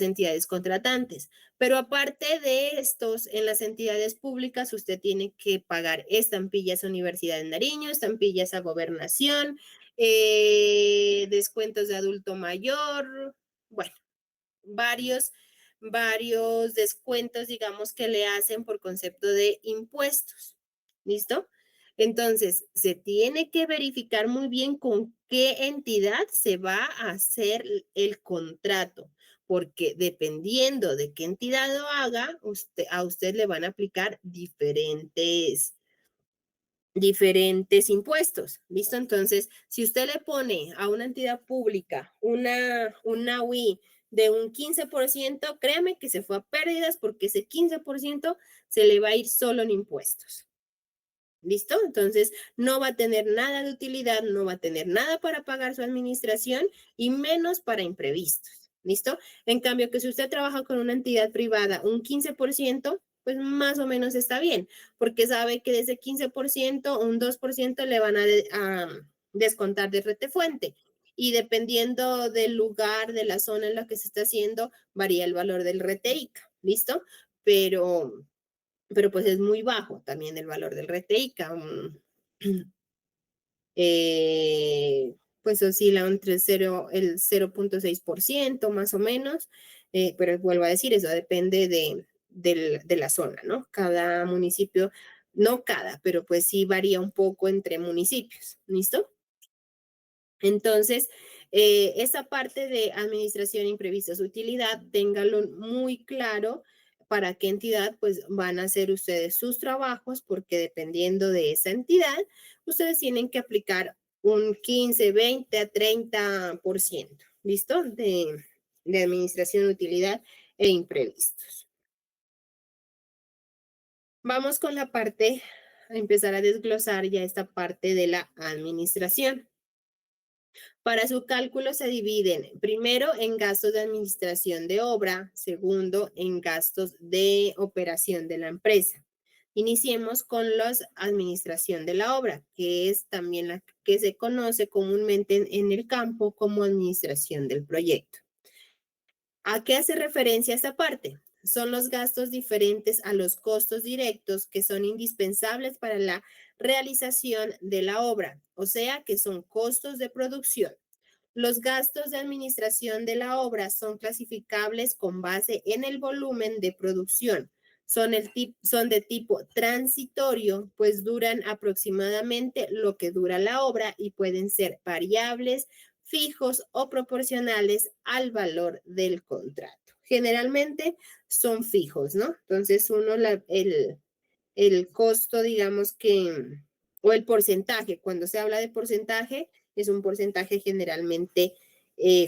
entidades contratantes. Pero aparte de estos, en las entidades públicas usted tiene que pagar estampillas a Universidad de Nariño, estampillas a Gobernación, descuentos de adulto mayor, bueno, varios, varios descuentos, digamos, que le hacen por concepto de impuestos. ¿Listo? Entonces, se tiene que verificar muy bien con qué entidad se va a hacer el contrato, porque dependiendo de qué entidad lo haga, a usted le van a aplicar diferentes impuestos, ¿listo? Entonces, si usted le pone a una entidad pública una UI de un 15%, créame que se fue a pérdidas porque ese 15% se le va a ir solo en impuestos. ¿Listo? Entonces, no va a tener nada de utilidad, no va a tener nada para pagar su administración y menos para imprevistos. ¿Listo? En cambio, que si usted trabaja con una entidad privada, un 15%, pues más o menos está bien, porque sabe que de ese 15%, un 2% le van a descontar de retefuente. Y dependiendo del lugar, de la zona en la que se está haciendo, varía el valor del RTICA. ¿Listo? Pero pues es muy bajo también el valor del RTICA. Pues oscila entre el 0,6% más o menos, pero vuelvo a decir, eso depende de la zona, ¿no? Cada municipio, no cada, pero pues sí varía un poco entre municipios, ¿listo? Entonces, esa parte de administración imprevista, su utilidad, téngalo muy claro para qué entidad pues van a hacer ustedes sus trabajos, porque dependiendo de esa entidad, ustedes tienen que aplicar un 15, 20 a 30%, ¿listo? De administración, utilidad e imprevistos. Vamos con la parte, a empezar a desglosar ya esta parte de la administración. Para su cálculo se dividen primero en gastos de administración de obra, segundo en gastos de operación de la empresa. Iniciemos con la administración de la obra, que es también la que se conoce comúnmente en el campo como administración del proyecto. ¿A qué hace referencia esta parte? Son los gastos diferentes a los costos directos que son indispensables para la realización de la obra, o sea que son costos de producción. Los gastos de administración de la obra son clasificables con base en el volumen de producción. Son de tipo transitorio, pues duran aproximadamente lo que dura la obra y pueden ser variables, fijos o proporcionales al valor del contrato. Generalmente son fijos, ¿no? Entonces el costo, digamos que, o el porcentaje, cuando se habla de porcentaje, es un porcentaje generalmente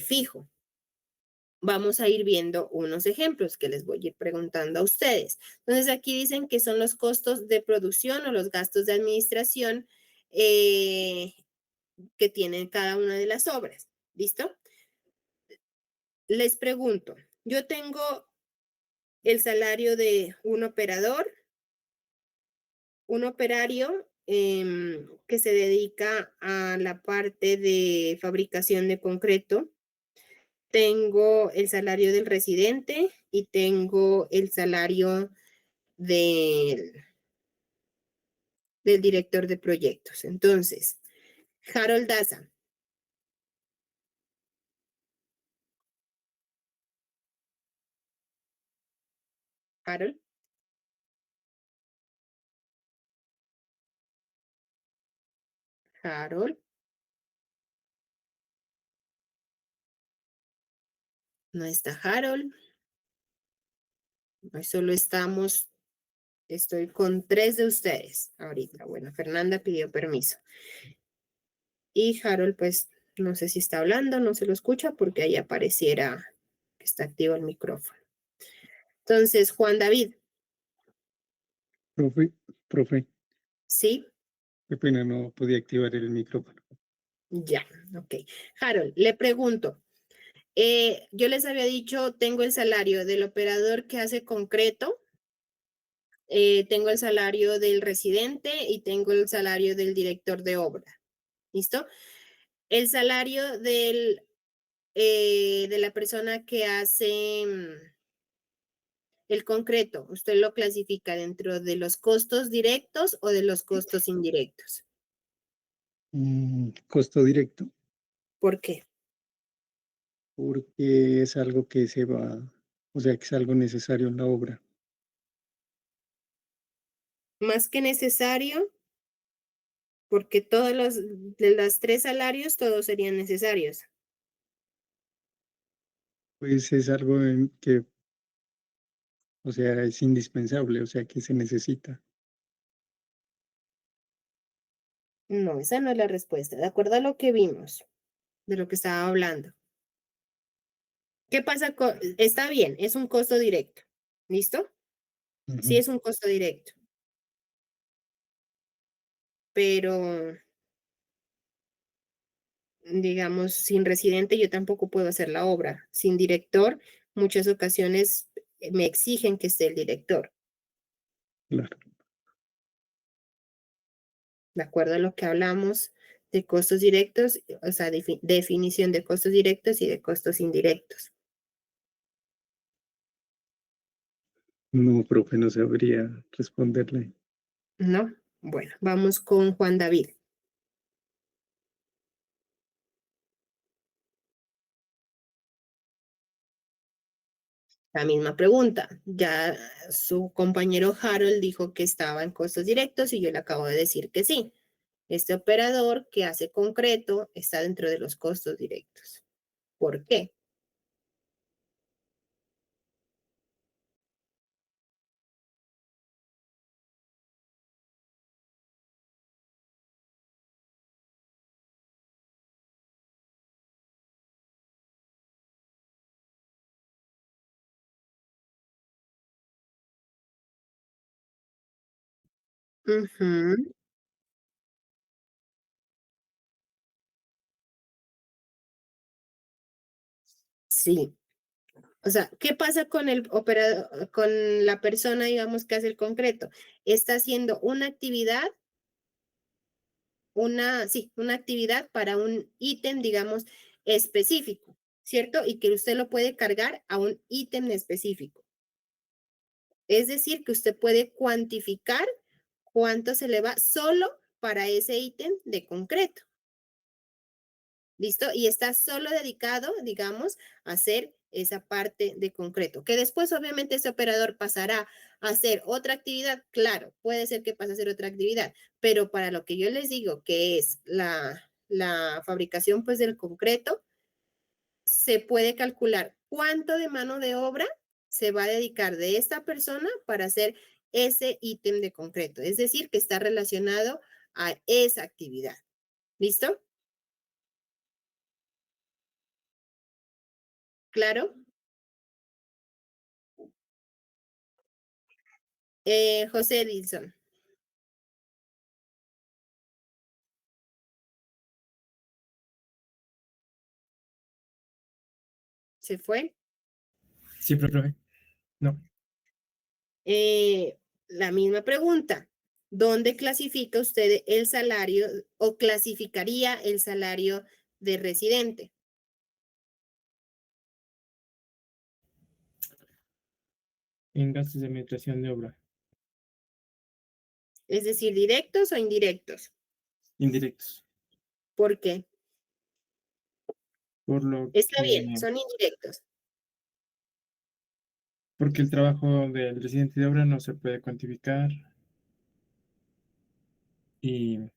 fijo. Vamos a ir viendo unos ejemplos que les voy a ir preguntando a ustedes. Entonces aquí dicen que son los costos de producción o los gastos de administración que tienen cada una de las obras. ¿Listo? Les pregunto, yo tengo el salario de un operario que se dedica a la parte de fabricación de concreto. Tengo el salario del residente y tengo el salario del, del director de proyectos. Entonces, Harold Daza. Harold. Harold. No está Harold. Hoy solo estoy con 3 de ustedes ahorita. Bueno, Fernanda pidió permiso. Y Harold, pues, no sé si está hablando, no se lo escucha porque ahí apareciera que está activo el micrófono. Entonces, Juan David, Profe, ¿sí? qué pena, no podía activar el micrófono. Ya, ok. Harold, le pregunto, yo les había dicho, tengo el salario del operador que hace concreto, tengo el salario del residente y tengo el salario del director de obra. ¿Listo? El salario de la persona que hace el concreto, ¿usted lo clasifica dentro de los costos directos o de los costos indirectos? Costo directo, ¿Por qué? porque es algo que se va, o sea, que es algo necesario en la obra. Más que necesario, porque de los 3 salarios, todos serían necesarios. Pues es algo que, o sea, es indispensable, o sea, que se necesita. No, esa no es la respuesta. De acuerdo a lo que vimos, de lo que estaba hablando. ¿Qué pasa con? Está bien, es un costo directo. ¿Listo? Sí, Ujú. es un costo directo. Pero, digamos, sin residente yo tampoco puedo hacer la obra. Sin director, muchas ocasiones me exigen que esté el director. Claro. De acuerdo a lo que hablamos de costos directos, o sea, definición de costos directos y de costos indirectos. No, profe, no sabría responderle. ¿No? Bueno, vamos con Juan David. La misma pregunta. Ya su compañero Harold dijo que estaba en costos directos y yo le acabo de decir que sí. Este operador que hace concreto está dentro de los costos directos. ¿Por qué? Ujú, sí. O sea, ¿qué pasa con el operador, con la persona, digamos, que hace el concreto? Está haciendo una actividad, una actividad para un ítem, digamos, específico, ¿cierto? Y que usted lo puede cargar a un ítem específico. Es decir, que usted puede cuantificar cuánto se le va solo para ese ítem de concreto. ¿Listo? Y está solo dedicado, digamos, a hacer esa parte de concreto. Que después, obviamente, ese operador pasará a hacer otra actividad. Claro, puede ser que pase a hacer otra actividad, pero para lo que yo les digo, que es la fabricación, pues, del concreto, se puede calcular cuánto de mano de obra se va a dedicar de esta persona para hacer ese ítem de concreto. Es decir, que está relacionado a esa actividad. ¿Listo? ¿Claro? José Edilson, ¿se fue? Sí, profe. No. La misma pregunta. ¿Dónde clasifica usted el salario o clasificaría el salario de residente? En gastos de administración de obra. Es decir, directos o indirectos. Indirectos. ¿Por qué? Por lo Está bien, que, son indirectos. porque el trabajo del residente de obra no se puede cuantificar y, No,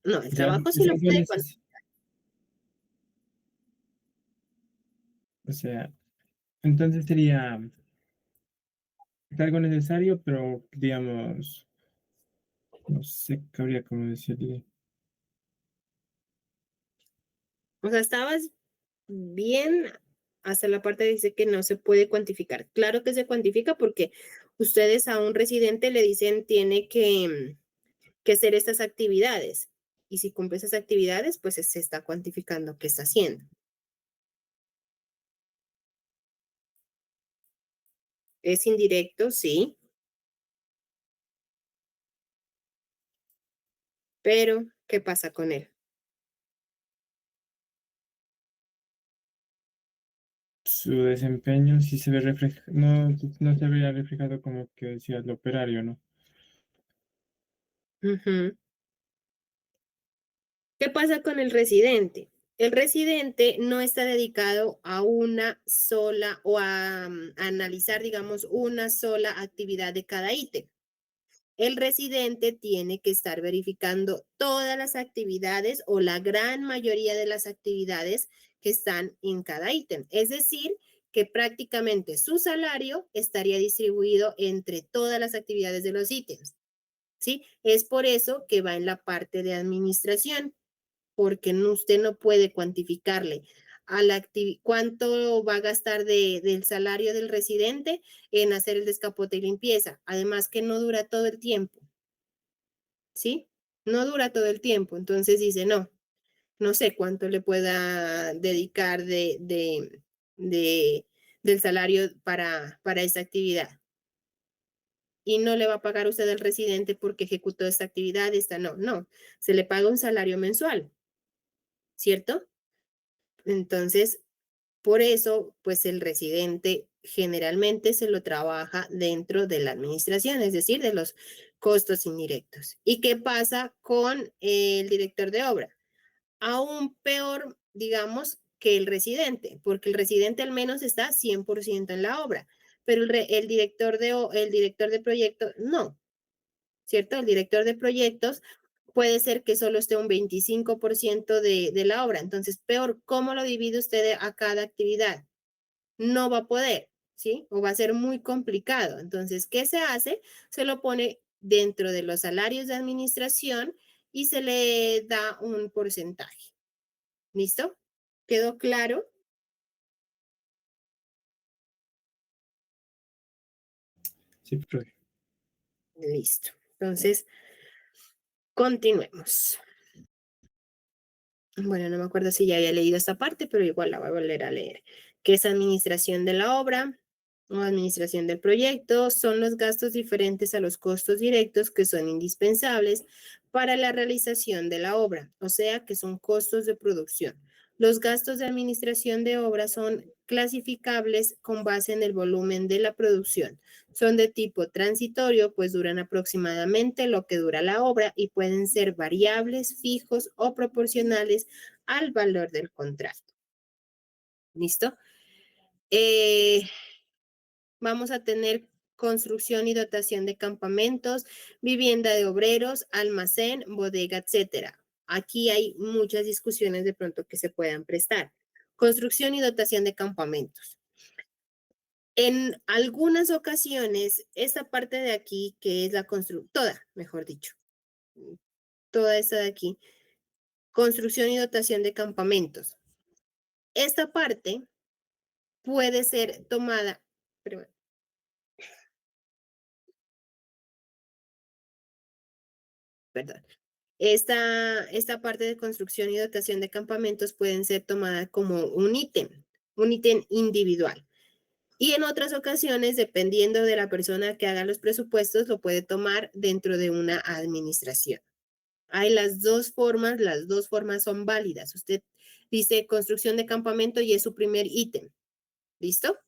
el o sea, trabajo sí es lo algo puede o sea, Entonces sería algo necesario, pero digamos, no sé, cabría como decirle. O sea, estabas bien hasta la parte que dice que no se puede cuantificar. Claro que se cuantifica porque ustedes a un residente le dicen tiene que hacer estas actividades. Y si cumple esas actividades, pues se está cuantificando qué está haciendo. Es indirecto, sí, pero ¿qué pasa con él? Su desempeño sí se ve reflejado, no se vería reflejado como que decía el operario, ¿no? Ujú. ¿Qué pasa con el residente? El residente no está dedicado a una sola o a analizar, digamos, una sola actividad de cada ítem. El residente tiene que estar verificando todas las actividades o la gran mayoría de las actividades que están en cada ítem. Es decir, que prácticamente su salario estaría distribuido entre todas las actividades de los ítems. ¿Sí? Es por eso que va en la parte de administración, porque usted no puede cuantificarle a cuánto va a gastar del salario del residente en hacer el descapote y limpieza. Además que no dura todo el tiempo. ¿Sí? No dura todo el tiempo. Entonces dice, no, no sé cuánto le pueda dedicar de, del salario para esta actividad. Y no le va a pagar usted al residente porque ejecutó esta actividad, esta no. Se le paga un salario mensual, ¿cierto? Entonces, por eso, pues el residente generalmente se lo trabaja dentro de la administración, es decir, de los costos indirectos. ¿Y qué pasa con el director de obra? Aún peor, digamos, que el residente, porque el residente al menos está 100% en la obra, pero el director de proyecto no, ¿cierto? El director de proyectos puede ser que solo esté un 25% de la obra. Entonces, peor, ¿cómo lo divide usted a cada actividad? No va a poder, ¿sí? O va a ser muy complicado. Entonces, ¿qué se hace? Se lo pone dentro de los salarios de administración y se le da un porcentaje. ¿Listo? ¿Quedó claro? Sí, profe. Listo. Entonces, continuemos. Bueno, no me acuerdo si ya había leído esta parte, pero igual la voy a volver a leer. ¿Qué es administración de la obra o administración del proyecto? Son los gastos diferentes a los costos directos que son indispensables para la realización de la obra, o sea, que son costos de producción. Los gastos de administración de obra son clasificables con base en el volumen de la producción. Son de tipo transitorio, pues duran aproximadamente lo que dura la obra y pueden ser variables, fijos o proporcionales al valor del contrato. ¿Listo? Vamos a tener construcción y dotación de campamentos, vivienda de obreros, almacén, bodega, etcétera. Aquí hay muchas discusiones de pronto que se puedan prestar. Construcción y dotación de campamentos. En algunas ocasiones, esta parte de aquí, que es la construcción, toda, mejor dicho, toda esta de aquí, construcción y dotación de campamentos. Esta parte puede ser tomada, perdón, esta parte de construcción y dotación de campamentos pueden ser tomadas como un ítem individual. Y en otras ocasiones, dependiendo de la persona que haga los presupuestos, lo puede tomar dentro de una administración. Hay las dos formas son válidas. Usted dice construcción de campamento y es su primer ítem. ¿Listo?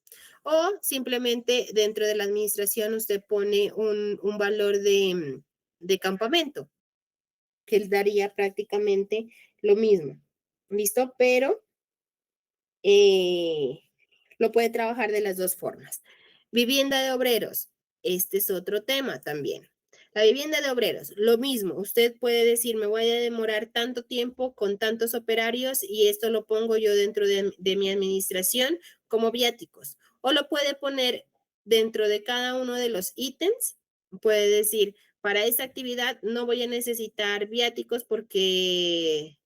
O simplemente dentro de la administración usted pone un valor de campamento, que daría prácticamente lo mismo. ¿Listo? Pero lo puede trabajar de las dos formas. Vivienda de obreros. Este es otro tema también. La vivienda de obreros, lo mismo. Usted puede decir, me voy a demorar tanto tiempo con tantos operarios y esto lo pongo yo dentro de mi administración como viáticos. O lo puede poner dentro de cada uno de los ítems. Puede decir, para esta actividad no voy a necesitar viáticos porque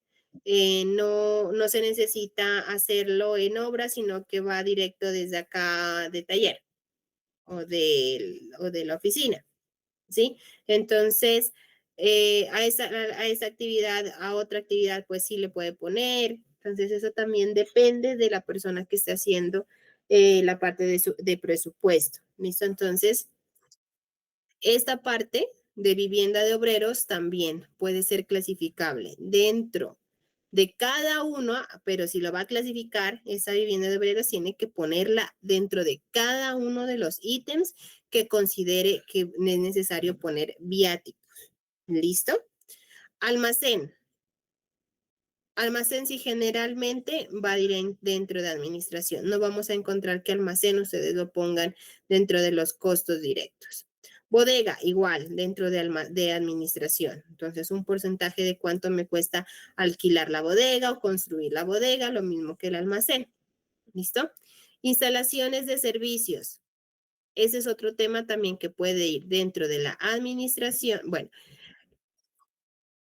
no se necesita hacerlo en obra, sino que va directo desde acá de taller o de la oficina, ¿sí? Entonces, a esa actividad, a otra actividad, pues sí le puede poner. Entonces, eso también depende de la persona que esté haciendo la parte de presupuesto. ¿Listo? Entonces, esta parte de vivienda de obreros también puede ser clasificable dentro de cada uno, pero si lo va a clasificar, esa vivienda de obreros tiene que ponerla dentro de cada uno de los ítems que considere que es necesario poner viáticos. ¿Listo? Almacén. Almacén sí generalmente va a ir dentro de administración. No vamos a encontrar que almacén ustedes lo pongan dentro de los costos directos. Bodega, igual, dentro de administración. Entonces, un porcentaje de cuánto me cuesta alquilar la bodega o construir la bodega, lo mismo que el almacén. ¿Listo? Instalaciones de servicios. Ese es otro tema también que puede ir dentro de la administración. Bueno,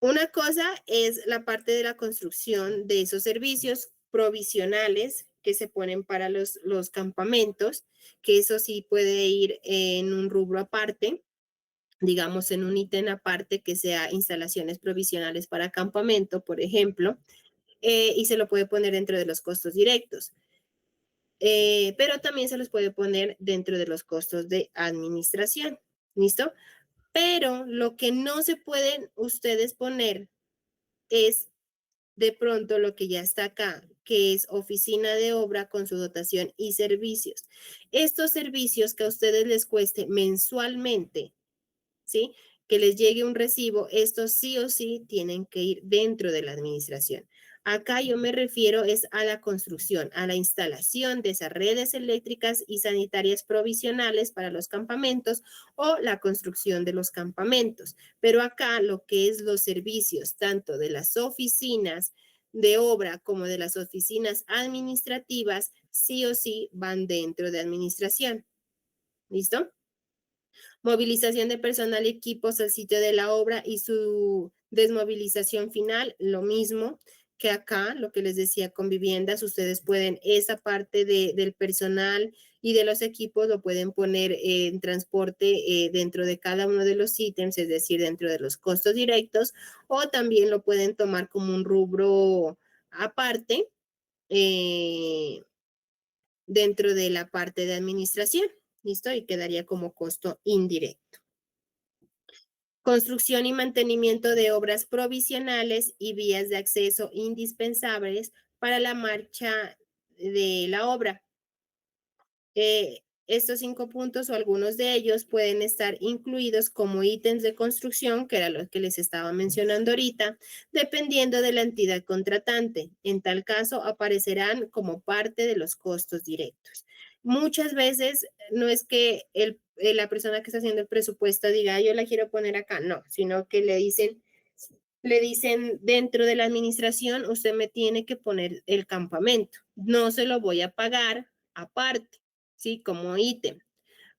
una cosa es la parte de la construcción de esos servicios provisionales que se ponen para los campamentos, que eso sí puede ir en un rubro aparte, digamos en un ítem aparte que sea instalaciones provisionales para campamento, por ejemplo, y se lo puede poner dentro de los costos directos. Pero también se los puede poner dentro de los costos de administración. ¿Listo? Pero lo que no se pueden ustedes poner es de pronto lo que ya está acá, que es oficina de obra con su dotación y servicios. Estos servicios que a ustedes les cueste mensualmente, ¿sí? Que les llegue un recibo, estos sí o sí tienen que ir dentro de la administración. Acá yo me refiero es a la construcción, a la instalación de esas redes eléctricas y sanitarias provisionales para los campamentos o la construcción de los campamentos. Pero acá lo que es los servicios, tanto de las oficinas de obra como de las oficinas administrativas, sí o sí van dentro de administración. ¿Listo? Movilización de personal y equipos al sitio de la obra y su desmovilización final, lo mismo que acá, lo que les decía con viviendas, ustedes pueden esa parte del personal y de los equipos lo pueden poner en transporte dentro de cada uno de los ítems, es decir, dentro de los costos directos, o también lo pueden tomar como un rubro aparte dentro de la parte de administración. ¿Listo? Y quedaría como costo indirecto. Construcción y mantenimiento de obras provisionales y vías de acceso indispensables para la marcha de la obra. Estos 5 puntos o algunos de ellos pueden estar incluidos como ítems de construcción, que era lo que les estaba mencionando ahorita, dependiendo de la entidad contratante. En tal caso, aparecerán como parte de los costos directos. Muchas veces no es que la persona que está haciendo el presupuesto diga, yo la quiero poner acá, no, sino que le dicen dentro de la administración, usted me tiene que poner el campamento, no se lo voy a pagar aparte. ¿Sí? Como ítem.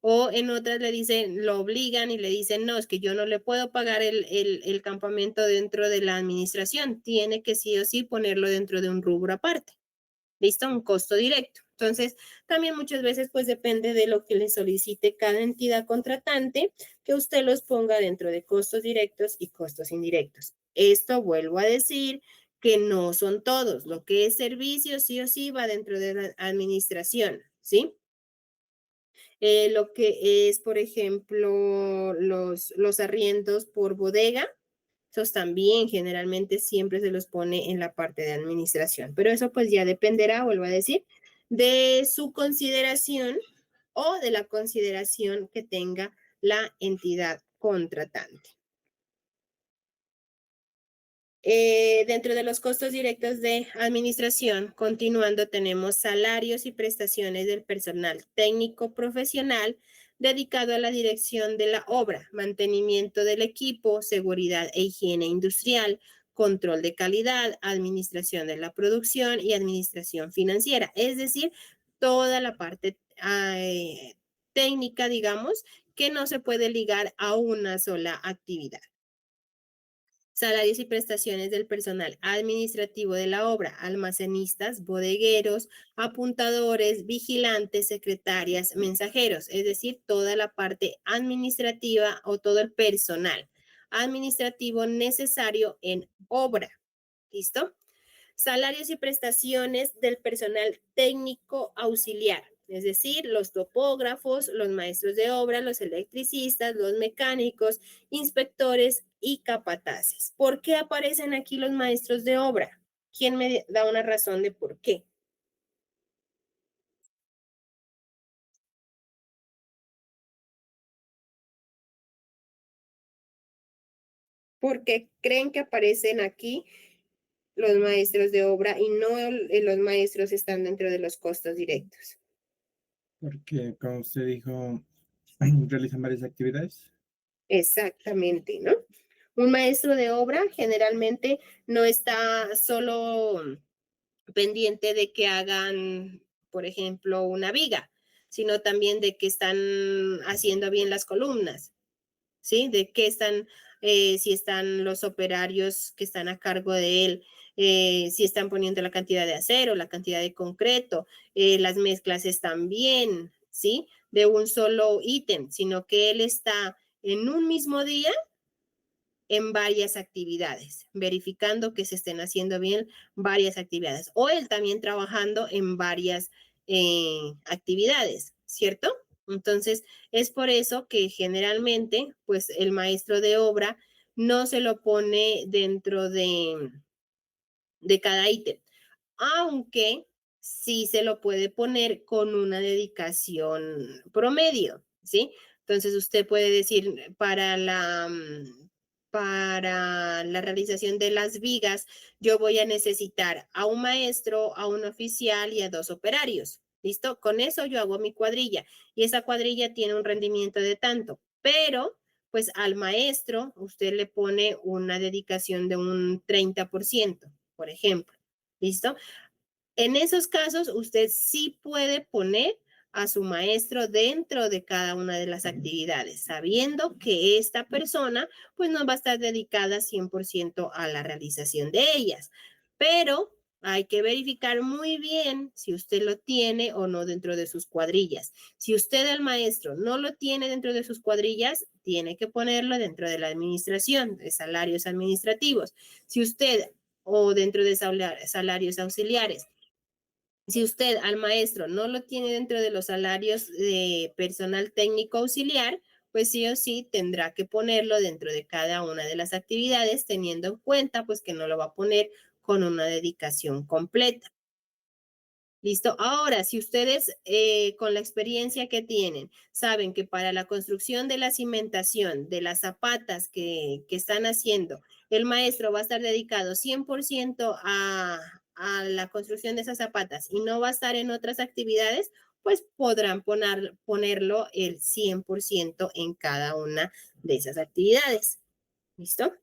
O en otras le dicen, lo obligan y le dicen, no, es que yo no le puedo pagar el campamento dentro de la administración, tiene que sí o sí ponerlo dentro de un rubro aparte. ¿Listo? Un costo directo. Entonces, también muchas veces pues depende de lo que le solicite cada entidad contratante, que usted los ponga dentro de costos directos y costos indirectos. Esto vuelvo a decir que no son todos. Lo que es servicio sí o sí va dentro de la administración, ¿sí? Lo que es, por ejemplo, los arriendos por bodega, esos también generalmente siempre se los pone en la parte de administración, pero eso pues ya dependerá, vuelvo a decir, de su consideración o de la consideración que tenga la entidad contratante. Dentro de los costos directos de administración, continuando, tenemos salarios y prestaciones del personal técnico profesional dedicado a la dirección de la obra, mantenimiento del equipo, seguridad e higiene industrial, control de calidad, administración de la producción y administración financiera, es decir, toda la parte técnica, digamos, que no se puede ligar a una sola actividad. Salarios y prestaciones del personal administrativo de la obra, almacenistas, bodegueros, apuntadores, vigilantes, secretarias, mensajeros, es decir, toda la parte administrativa o todo el personal administrativo necesario en obra. ¿Listo? Salarios y prestaciones del personal técnico auxiliar, es decir, los topógrafos, los maestros de obra, los electricistas, los mecánicos, inspectores y capataces. ¿Por qué aparecen aquí los maestros de obra? ¿Quién me da una razón de por qué? ¿Por qué creen que aparecen aquí los maestros de obra y no los maestros están dentro de los costos directos? Porque, como usted dijo, realizan varias actividades. Exactamente, ¿no? Un maestro de obra generalmente no está solo pendiente de que hagan, por ejemplo, una viga, sino también de que están haciendo bien las columnas, ¿sí? De que están, si están los operarios que están a cargo de él, si están poniendo la cantidad de acero, la cantidad de concreto, las mezclas están bien, ¿sí? De un solo ítem, sino que él está en un mismo día en varias actividades, verificando que se estén haciendo bien varias actividades, o él también trabajando en varias actividades, ¿cierto? Entonces, es por eso que generalmente, pues el maestro de obra no se lo pone dentro de cada ítem, aunque sí se lo puede poner con una dedicación promedio, ¿sí? Entonces usted puede decir para la realización de las vigas, yo voy a necesitar a un maestro, a un oficial y a 2 operarios. ¿Listo? Con eso yo hago mi cuadrilla y esa cuadrilla tiene un rendimiento de tanto, pero pues al maestro usted le pone una dedicación de un 30%, por ejemplo. ¿Listo? En esos casos, usted sí puede poner a su maestro dentro de cada una de las actividades, sabiendo que esta persona pues no va a estar dedicada 100% a la realización de ellas. Pero hay que verificar muy bien si usted lo tiene o no dentro de sus cuadrillas. Si usted el maestro no lo tiene dentro de sus cuadrillas, tiene que ponerlo dentro de la administración, de salarios administrativos. Si usted o dentro de salarios auxiliares, si usted al maestro no lo tiene dentro de los salarios de personal técnico auxiliar, pues sí o sí tendrá que ponerlo dentro de cada una de las actividades, teniendo en cuenta pues que no lo va a poner con una dedicación completa. Listo. Ahora, si ustedes con la experiencia que tienen saben que para la construcción de la cimentación, de las zapatas que están haciendo, el maestro va a estar dedicado 100% a la construcción de esas zapatas y no va a estar en otras actividades, pues podrán ponerlo el 100% en cada una de esas actividades. ¿Listo?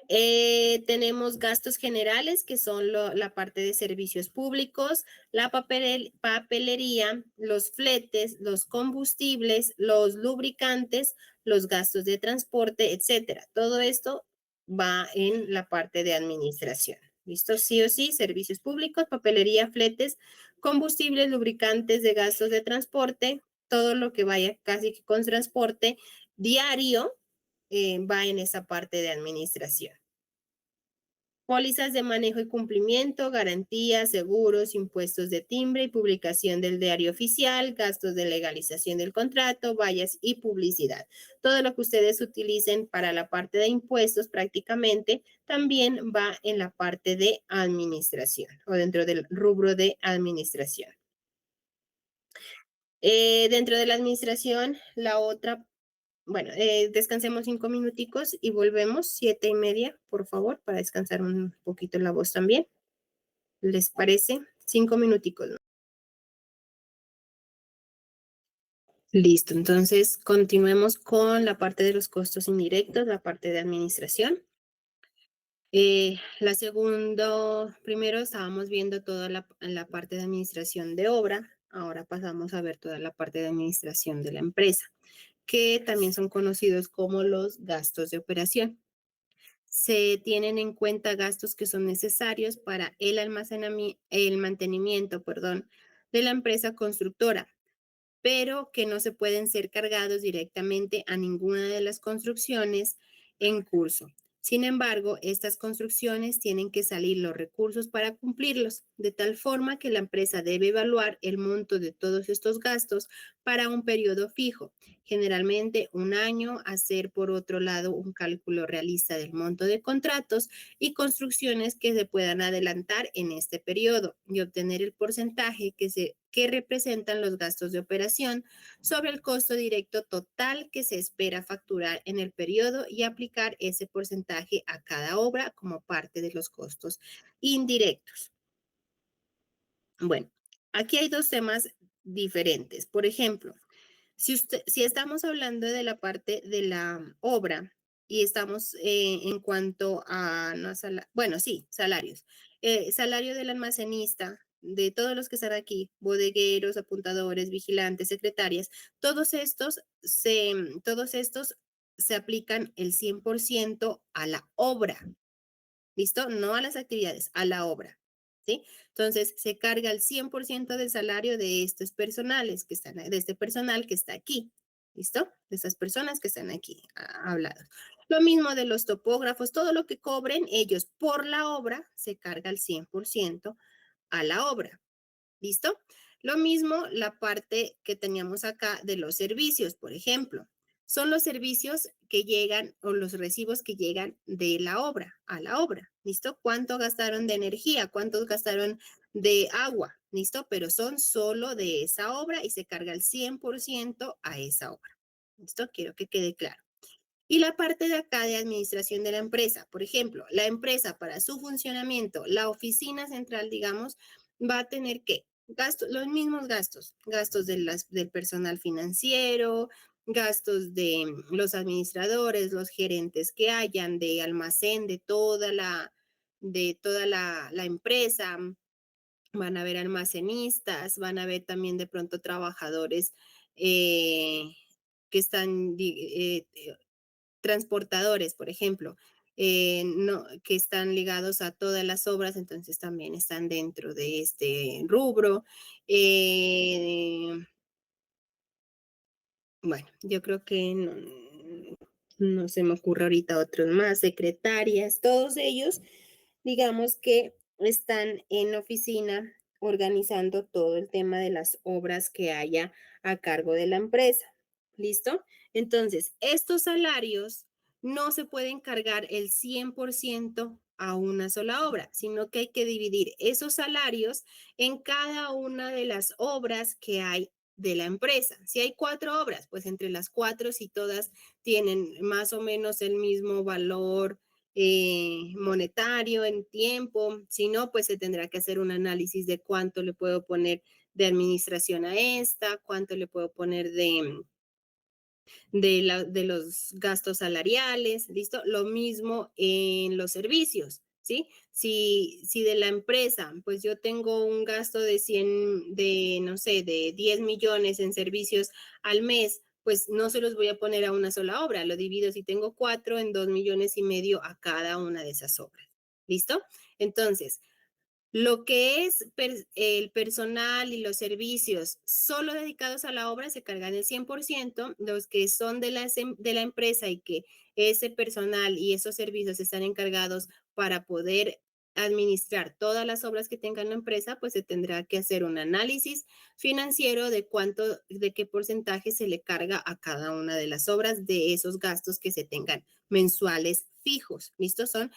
Tenemos gastos generales, que son la parte de servicios públicos, la papelería, los fletes, los combustibles, los lubricantes, los gastos de transporte, etcétera. Todo esto va en la parte de administración. ¿Listo? Sí o sí, servicios públicos, papelería, fletes, combustibles, lubricantes de gastos de transporte, todo lo que vaya casi que con transporte diario va en esa parte de administración. Pólizas de manejo y cumplimiento, garantías, seguros, impuestos de timbre y publicación del diario oficial, gastos de legalización del contrato, vallas y publicidad. Todo lo que ustedes utilicen para la parte de impuestos prácticamente también va en la parte de administración o dentro del rubro de administración. Dentro de la administración, la otra. Bueno, descansemos 5 minuticos y volvemos 7:30, por favor, para descansar un poquito la voz también. ¿Les parece? 5 minuticos, ¿no? Listo, entonces continuemos con la parte de los costos indirectos, la parte de administración. Primero estábamos viendo toda la parte de administración de obra. Ahora pasamos a ver toda la parte de administración de la empresa, que también son conocidos como los gastos de operación. Se tienen en cuenta gastos que son necesarios para el mantenimiento, perdón, de la empresa constructora, pero que no se pueden ser cargados directamente a ninguna de las construcciones en curso. Sin embargo, estas construcciones tienen que salir los recursos para cumplirlos, de tal forma que la empresa debe evaluar el monto de todos estos gastos para un periodo fijo, generalmente un año, hacer por otro lado un cálculo realista del monto de contratos y construcciones que se puedan adelantar en este periodo y obtener el porcentaje que representan los gastos de operación sobre el costo directo total que se espera facturar en el periodo y aplicar ese porcentaje a cada obra como parte de los costos indirectos. Bueno, aquí hay dos temas diferentes. Por ejemplo, si estamos hablando de la parte de la obra y estamos en cuanto a, no, bueno, sí, salarios. Salario del almacenista, de todos los que están aquí, bodegueros, apuntadores, vigilantes, secretarias, todos estos se aplican el 100% a la obra. ¿Listo? No a las actividades, a la obra. ¿Sí? Entonces, se carga el 100% del salario de estos personales que están, de este personal que está aquí. ¿Listo? De estas personas que están aquí hablados. Lo mismo de los topógrafos, todo lo que cobren ellos por la obra se carga el 100% a la obra. ¿Listo? Lo mismo la parte que teníamos acá de los servicios, por ejemplo. Son los servicios que llegan o los recibos que llegan de la obra a la obra. ¿Listo? ¿Cuánto gastaron de energía? ¿Cuántos gastaron de agua? ¿Listo? Pero son solo de esa obra y se carga el 100% a esa obra. ¿Listo? Quiero que quede claro. Y la parte de acá de administración de la empresa, por ejemplo, la empresa para su funcionamiento, la oficina central, digamos, va a tener que los mismos gastos del personal financiero, gastos de los administradores, los gerentes que hayan, de almacén, de toda la empresa. Van a haber almacenistas, van a haber también de pronto trabajadores que están transportadores, por ejemplo, no, que están ligados a todas las obras, entonces también están dentro de este rubro. Bueno, yo creo que no se me ocurre ahorita otros más, secretarias, todos ellos, digamos que están en oficina organizando todo el tema de las obras que haya a cargo de la empresa. ¿Listo? Entonces, estos salarios no se pueden cargar el 100% a una sola obra, sino que hay que dividir esos salarios en cada una de las obras que hay de la empresa. Si hay 4 obras, pues entre las 4, si todas tienen más o menos el mismo valor monetario en tiempo, si no, pues se tendrá que hacer un análisis de cuánto le puedo poner de administración a esta, cuánto le puedo poner de los gastos salariales, ¿listo? Lo mismo en los servicios, ¿sí? Si de la empresa, pues yo tengo un gasto de 100, no sé, de 10 millones en servicios al mes, pues no se los voy a poner a una sola obra, lo divido si tengo 4 en 2,5 millones a cada una de esas obras, ¿listo? Entonces, lo que es el personal y los servicios solo dedicados a la obra se cargan el 100%, los que son de la empresa y que ese personal y esos servicios están encargados para poder administrar todas las obras que tenga la empresa, pues se tendrá que hacer un análisis financiero de qué porcentaje se le carga a cada una de las obras de esos gastos que se tengan mensuales fijos. ¿Listo? Son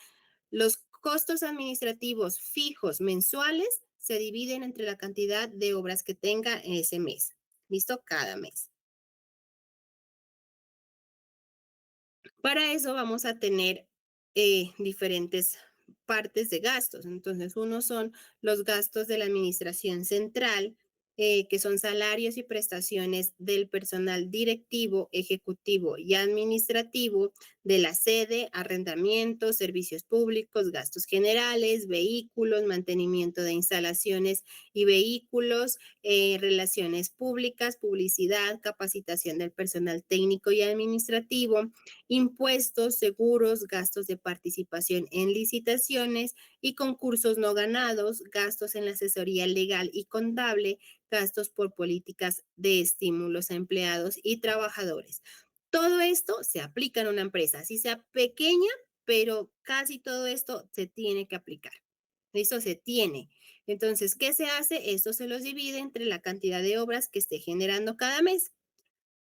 los costos administrativos fijos mensuales se dividen entre la cantidad de obras que tenga ese mes. ¿Listo? Cada mes. Para eso vamos a tener diferentes partes de gastos. Entonces, uno son los gastos de la administración central, que son salarios y prestaciones del personal directivo, ejecutivo y administrativo de la sede, arrendamientos, servicios públicos, gastos generales, vehículos, mantenimiento de instalaciones y vehículos, relaciones públicas, publicidad, capacitación del personal técnico y administrativo, impuestos, seguros, gastos de participación en licitaciones y concursos no ganados, gastos en la asesoría legal y contable, gastos por políticas de estímulos a empleados y trabajadores. Todo esto se aplica en una empresa, así sea pequeña, pero casi todo esto se tiene que aplicar. Eso se tiene. Entonces, ¿qué se hace? Esto se los divide entre la cantidad de obras que esté generando cada mes.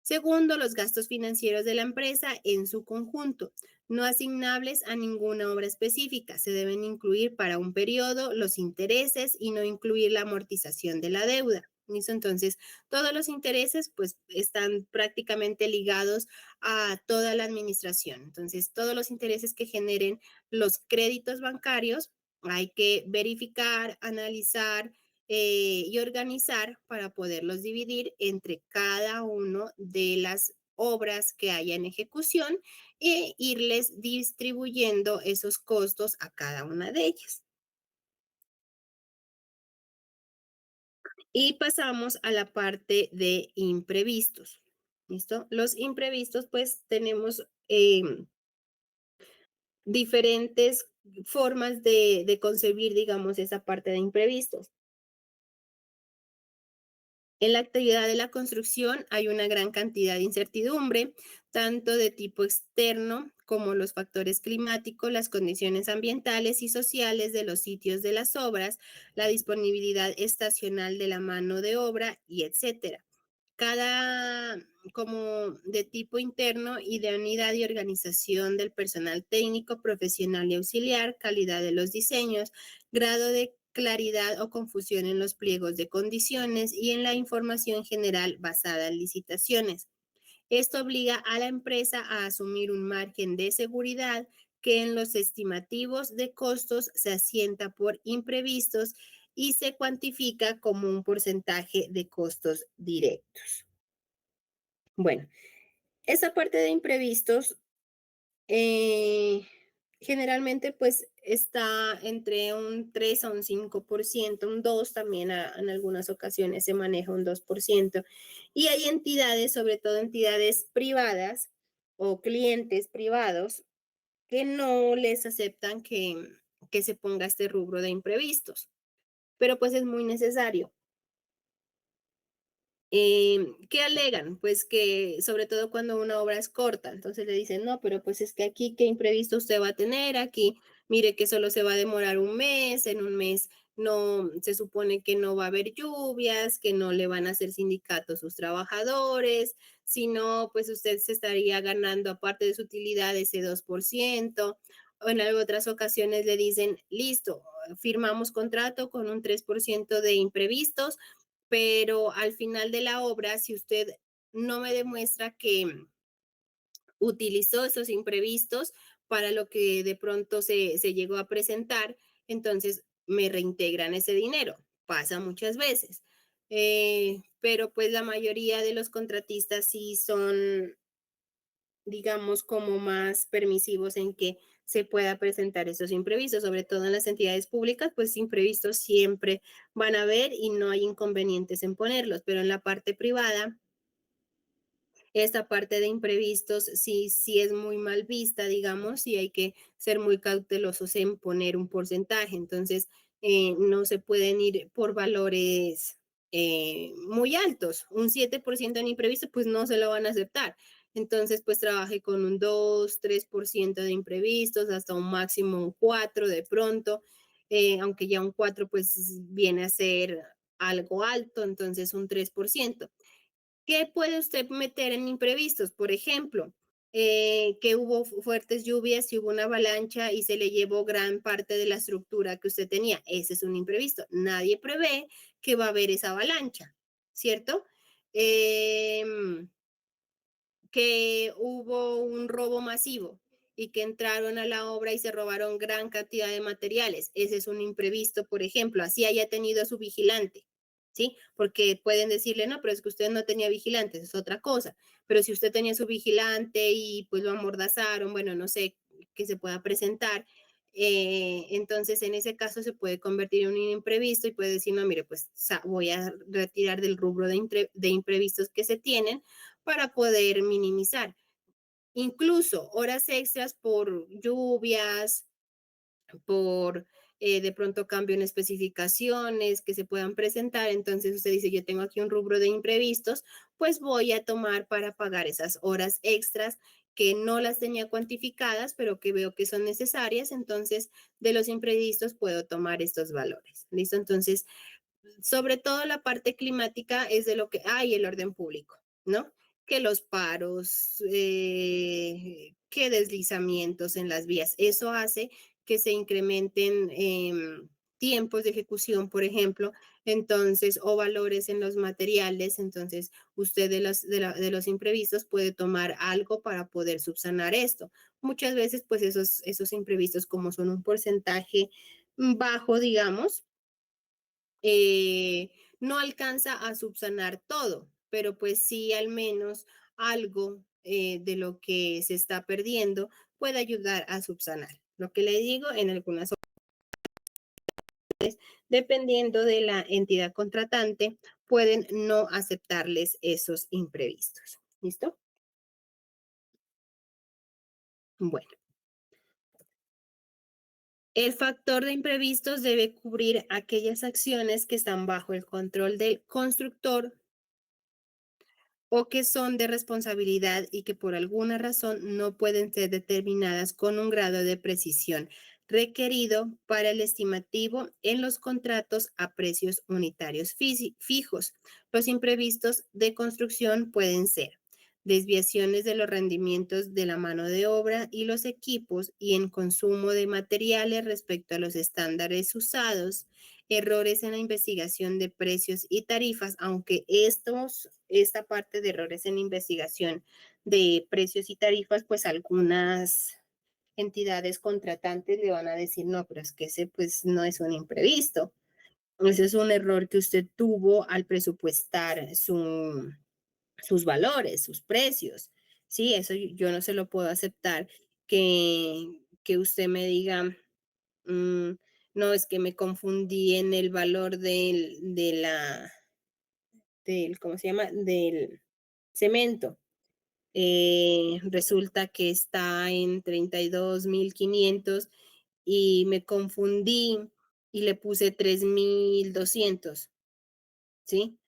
Segundo, los gastos financieros de la empresa en su conjunto, no asignables a ninguna obra específica. Se deben incluir para un periodo los intereses y no incluir la amortización de la deuda. ¿Listo? Entonces, todos los intereses pues están prácticamente ligados a toda la administración. Entonces, todos los intereses que generen los créditos bancarios hay que verificar, analizar, y organizar para poderlos dividir entre cada uno de las obras que haya en ejecución e irles distribuyendo esos costos a cada una de ellas. Y pasamos a la parte de imprevistos. ¿Listo? Los imprevistos, pues tenemos diferentes formas de concebir, digamos, esa parte de imprevistos. En la actividad de la construcción hay una gran cantidad de incertidumbre, tanto de tipo externo como los factores climáticos, las condiciones ambientales y sociales de los sitios de las obras, la disponibilidad estacional de la mano de obra y etcétera. Cada como de tipo interno y de unidad y organización del personal técnico, profesional y auxiliar, calidad de los diseños, grado de claridad o confusión en los pliegos de condiciones y en la información general basada en licitaciones. Esto obliga a la empresa a asumir un margen de seguridad que en los estimativos de costos se asienta por imprevistos y se cuantifica como un porcentaje de costos directos. Bueno, esa parte de imprevistos eh, generalmente pues está entre un 3 a un 5%, un 2 también en algunas ocasiones se maneja un 2%. Y hay entidades, sobre todo entidades privadas o clientes privados, que no les aceptan que se ponga este rubro de imprevistos, pero pues es muy necesario. ¿Qué alegan? Pues que sobre todo cuando una obra es corta, entonces le dicen, no, pero pues es que aquí qué imprevisto usted va a tener, aquí mire que solo se va a demorar un mes, en un mes no, se supone que no va a haber lluvias, que no le van a hacer sindicatos sus trabajadores, sino pues usted se estaría ganando aparte de su utilidad ese 2%. O en otras ocasiones le dicen, listo, firmamos contrato con un 3% de imprevistos, pero al final de la obra, si usted no me demuestra que utilizó esos imprevistos para lo que de pronto se llegó a presentar, entonces me reintegran ese dinero. Pasa muchas veces. Pero pues la mayoría de los contratistas sí son, digamos, como más permisivos en que se pueda presentar esos imprevistos, sobre todo en las entidades públicas, pues imprevistos siempre van a haber y no hay inconvenientes en ponerlos, pero en la parte privada, esta parte de imprevistos sí es muy mal vista, digamos, y hay que ser muy cautelosos en poner un porcentaje. Entonces, no se pueden ir por valores muy altos. Un 7% en imprevisto, pues no se lo van a aceptar. Entonces, pues trabaje con un 2, 3% de imprevistos, hasta un máximo un 4 de pronto, aunque ya un 4 pues viene a ser algo alto, entonces un 3%. ¿Qué puede usted meter en imprevistos? Por ejemplo, que hubo fuertes lluvias y hubo una avalancha y se le llevó gran parte de la estructura que usted tenía. Ese es un imprevisto. Nadie prevé que va a haber esa avalancha, ¿cierto? Em, que hubo un robo masivo y que entraron a la obra y se robaron gran cantidad de materiales. Ese es un imprevisto, por ejemplo, así haya tenido su vigilante. ¿sí? Porque pueden decirle, no, pero es que usted no tenía vigilantes, es otra cosa. Pero si usted tenía su vigilante y pues lo amordazaron, bueno, no sé, que se pueda presentar, entonces en ese caso se puede convertir en un imprevisto y puede decir, no, mire, pues voy a retirar del rubro de imprevistos que se tienen para poder minimizar. Incluso horas extras por lluvias, por de pronto cambio en especificaciones que se puedan presentar. Entonces usted dice, yo tengo aquí un rubro de imprevistos, pues voy a tomar para pagar esas horas extras que no las tenía cuantificadas, pero que veo que son necesarias. Entonces, de los imprevistos puedo tomar estos valores. ¿Listo? Entonces, sobre todo la parte climática es de lo que hay el orden público, ¿no? Que los paros, que deslizamientos en las vías. Eso hace que se incrementen tiempos de ejecución, por ejemplo, entonces, o valores en los materiales. Entonces, usted de los imprevistos puede tomar algo para poder subsanar esto. Muchas veces, pues esos imprevistos, como son un porcentaje bajo, digamos, no alcanza a subsanar todo, pero pues sí al menos algo de lo que se está perdiendo puede ayudar a subsanar. Lo que le digo, en algunas ocasiones, dependiendo de la entidad contratante, pueden no aceptarles esos imprevistos. ¿Listo? Bueno, el factor de imprevistos debe cubrir aquellas acciones que están bajo el control del constructor o que son de responsabilidad y que por alguna razón no pueden ser determinadas con un grado de precisión requerido para el estimativo en los contratos a precios unitarios fijos. Los imprevistos de construcción pueden ser desviaciones de los rendimientos de la mano de obra y los equipos y en consumo de materiales respecto a los estándares usados, errores en la investigación de precios y tarifas, aunque esta parte de errores en investigación de precios y tarifas, pues algunas entidades contratantes le van a decir, no, pero es que ese pues no es un imprevisto. Ese es un error que usted tuvo al presupuestar sus valores, sus precios. Sí, eso yo no se lo puedo aceptar que usted me diga, Mm, no, es que me confundí en el valor ¿cómo se llama? Del cemento. Resulta que está en 32.500 y me confundí y le puse 3.200, ¿sí?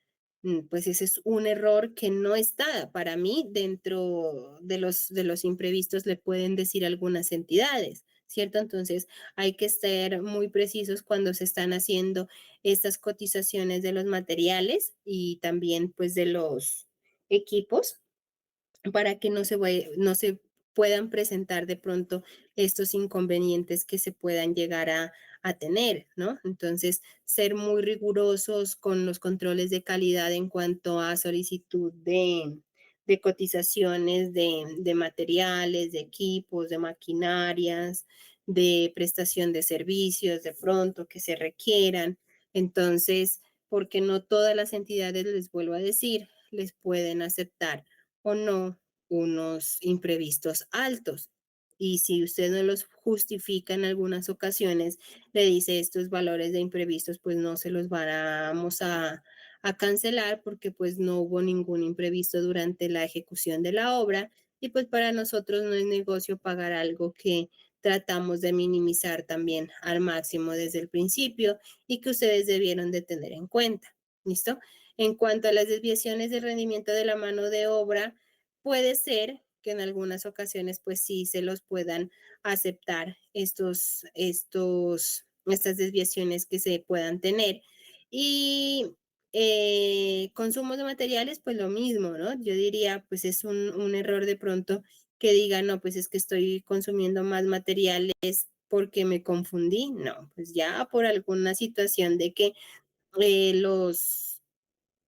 Pues ese es un error que no está para mí dentro de los imprevistos, le pueden decir algunas entidades, ¿cierto? Entonces hay que estar muy precisos cuando se están haciendo estas cotizaciones de los materiales y también pues de los equipos para que no se puedan presentar de pronto estos inconvenientes que se puedan llegar a tener, ¿no? Entonces, ser muy rigurosos con los controles de calidad en cuanto a solicitud de cotizaciones de materiales, de equipos, de maquinarias, de prestación de servicios, de pronto que se requieran. Entonces, porque no todas las entidades, les vuelvo a decir, les pueden aceptar o no unos imprevistos altos. Y si usted no los justifica en algunas ocasiones, le dice estos valores de imprevistos, pues no se los vamos a cancelar porque pues no hubo ningún imprevisto durante la ejecución de la obra y pues para nosotros no es negocio pagar algo que tratamos de minimizar también al máximo desde el principio y que ustedes debieron de tener en cuenta. ¿Listo? En cuanto a las desviaciones de rendimiento de la mano de obra, puede ser que en algunas ocasiones pues sí se los puedan aceptar estas desviaciones que se puedan tener. Y consumos de materiales, pues lo mismo, ¿no? Yo diría, pues es un error de pronto que diga, no, pues es que estoy consumiendo más materiales porque me confundí. No, pues ya por alguna situación de que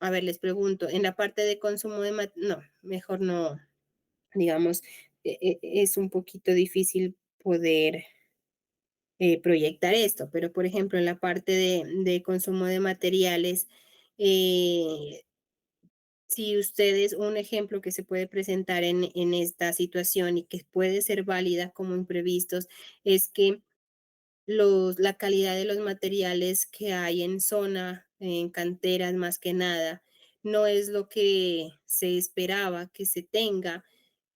a ver, les pregunto, en la parte de consumo no, mejor no, digamos, es un poquito difícil poder proyectar esto, pero por ejemplo, en la parte de consumo de materiales, Eh, si ustedes, un ejemplo que se puede presentar en esta situación y que puede ser válida como imprevistos, es que la calidad de los materiales que hay en zona, en canteras más que nada, no es lo que se esperaba que se tenga,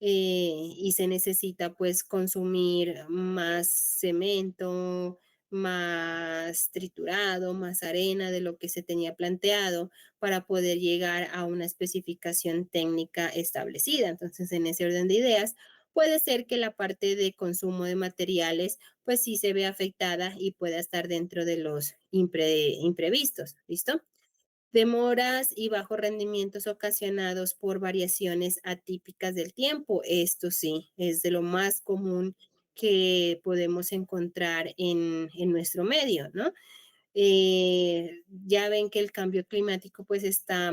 y se necesita pues consumir más cemento, más triturado, más arena de lo que se tenía planteado para poder llegar a una especificación técnica establecida. Entonces, en ese orden de ideas, puede ser que la parte de consumo de materiales pues sí se ve afectada y pueda estar dentro de los imprevistos, ¿listo? Demoras y bajos rendimientos ocasionados por variaciones atípicas del tiempo. Esto sí, es de lo más común que podemos encontrar en nuestro medio, ¿no? Ya ven que el cambio climático pues está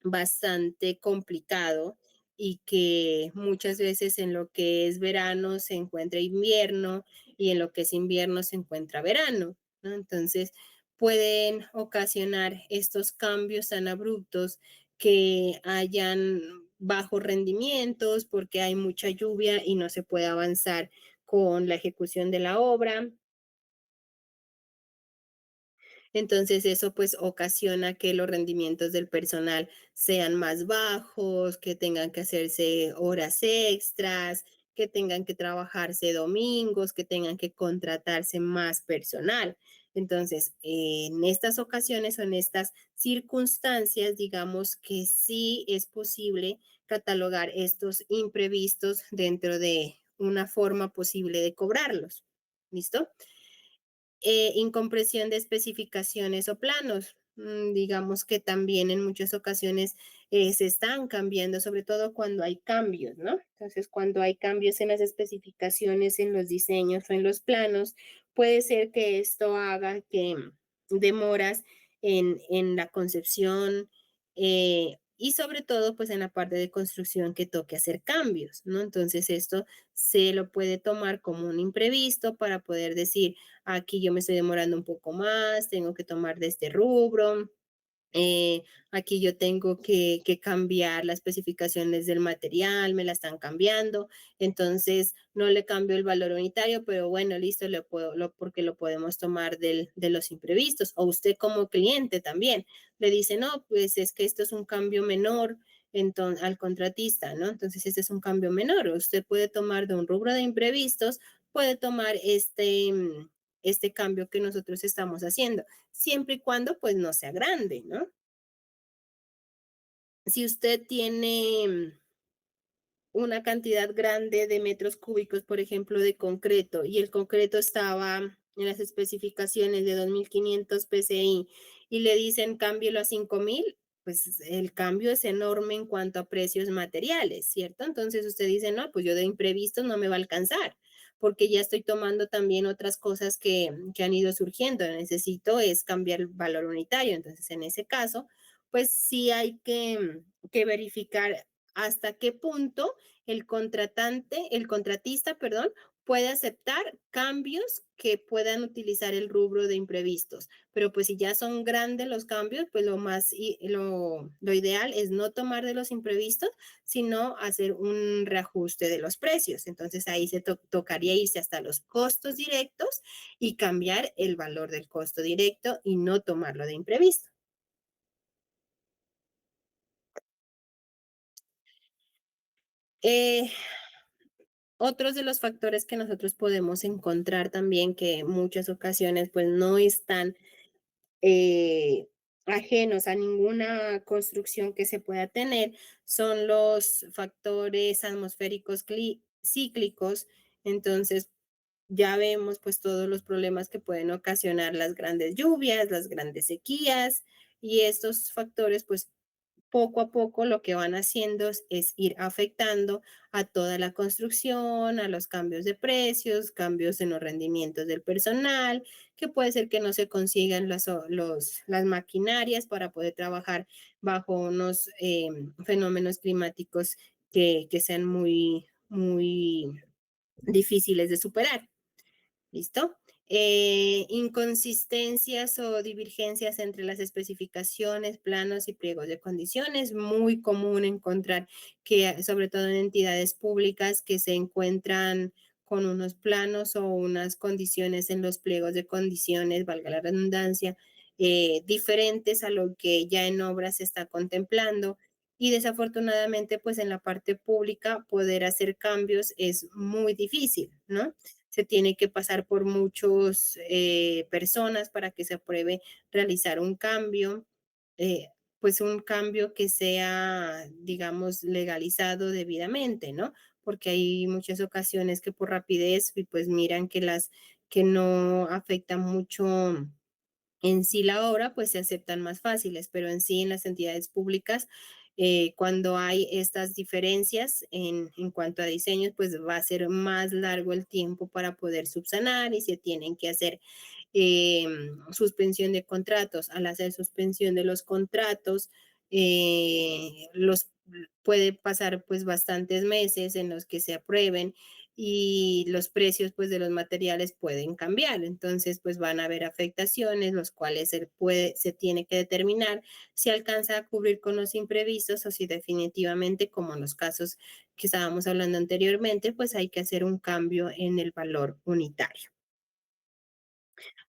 bastante complicado y que muchas veces en lo que es verano se encuentra invierno y en lo que es invierno se encuentra verano, ¿no? Entonces pueden ocasionar estos cambios tan abruptos que hayan bajos rendimientos porque hay mucha lluvia y no se puede avanzar con la ejecución de la obra. Entonces eso pues ocasiona que los rendimientos del personal sean más bajos, que tengan que hacerse horas extras, que tengan que trabajarse domingos, que tengan que contratarse más personal. Entonces, en estas ocasiones o en estas circunstancias, digamos que sí es posible catalogar estos imprevistos dentro de una forma posible de cobrarlos. ¿Listo? Incompresión de especificaciones o planos. Digamos que también en muchas ocasiones se están cambiando, sobre todo cuando hay cambios, ¿no? Entonces, cuando hay cambios en las especificaciones, en los diseños o en los planos, puede ser que esto haga que demoras en la concepción, y sobre todo, pues en la parte de construcción que toque hacer cambios, ¿no? Entonces, esto se lo puede tomar como un imprevisto para poder decir, aquí yo me estoy demorando un poco más, tengo que tomar de este rubro, aquí yo tengo que cambiar las especificaciones del material, me la están cambiando, entonces no le cambio el valor unitario, pero bueno, listo, porque lo podemos tomar de los imprevistos. O usted como cliente también le dice, no, pues es que esto es un cambio menor entonces, al contratista, ¿no? Entonces, este es un cambio menor. Usted puede tomar de un rubro de imprevistos, puede tomar este cambio que nosotros estamos haciendo siempre y cuando pues no sea grande, ¿no? Si usted tiene una cantidad grande de metros cúbicos, por ejemplo, de concreto, y el concreto estaba en las especificaciones de 2.500 PSI y le dicen cámbielo a 5.000, pues el cambio es enorme en cuanto a precios materiales, ¿cierto? Entonces usted dice, no, pues yo de imprevisto no me va a alcanzar, porque ya estoy tomando también otras cosas que han ido surgiendo. Necesito es cambiar el valor unitario. Entonces, en ese caso, pues sí hay que verificar hasta qué punto el contratista, perdón, puede aceptar cambios que puedan utilizar el rubro de imprevistos. Pero pues si ya son grandes los cambios, pues lo ideal es no tomar de los imprevistos, sino hacer un reajuste de los precios. Entonces ahí se tocaría irse hasta los costos directos y cambiar el valor del costo directo y no tomarlo de imprevisto. Eh, Otros de los factores que nosotros podemos encontrar también que en muchas ocasiones pues no están eh, ajenos a ninguna construcción que se pueda tener son los factores atmosféricos cíclicos. Entonces ya vemos pues todos los problemas que pueden ocasionar las grandes lluvias, las grandes sequías, y estos factores pues poco a poco lo que van haciendo es ir afectando a toda la construcción, a los cambios de precios, cambios en los rendimientos del personal, que puede ser que no se consigan las maquinarias para poder trabajar bajo unos fenómenos climáticos que sean muy difíciles de superar. ¿Listo? Inconsistencias o divergencias entre las especificaciones, planos y pliegos de condiciones. Muy común encontrar que, sobre todo en entidades públicas, que se encuentran con unos planos o unas condiciones en los pliegos de condiciones, valga la redundancia, diferentes a lo que ya en obra se está contemplando. Y desafortunadamente, pues en la parte pública poder hacer cambios es muy difícil, ¿no? Se tiene que pasar por muchas personas para que se apruebe realizar un cambio, eh, pues un cambio que sea, digamos, legalizado debidamente, ¿no? Porque hay muchas ocasiones que por rapidez y pues miran que las que no afectan mucho en sí la obra, pues se aceptan más fáciles, pero en sí en las entidades públicas, cuando hay estas diferencias en cuanto a diseños, pues va a ser más largo el tiempo para poder subsanar y se tienen que hacer suspensión de contratos. Al hacer suspensión de los contratos, los puede pasar pues bastantes meses en los que se aprueben y los precios pues de los materiales pueden cambiar. Entonces pues van a haber afectaciones, los cuales se tiene que determinar si alcanza a cubrir con los imprevistos o si definitivamente, como en los casos que estábamos hablando anteriormente, pues hay que hacer un cambio en el valor unitario.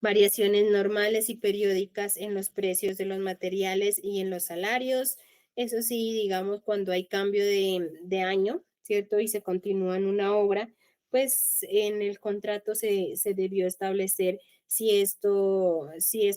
Variaciones normales y periódicas en los precios de los materiales y en los salarios. Eso sí, digamos, cuando hay cambio de año, ¿cierto? Y se continúa en una obra, pues en el contrato se debió establecer si es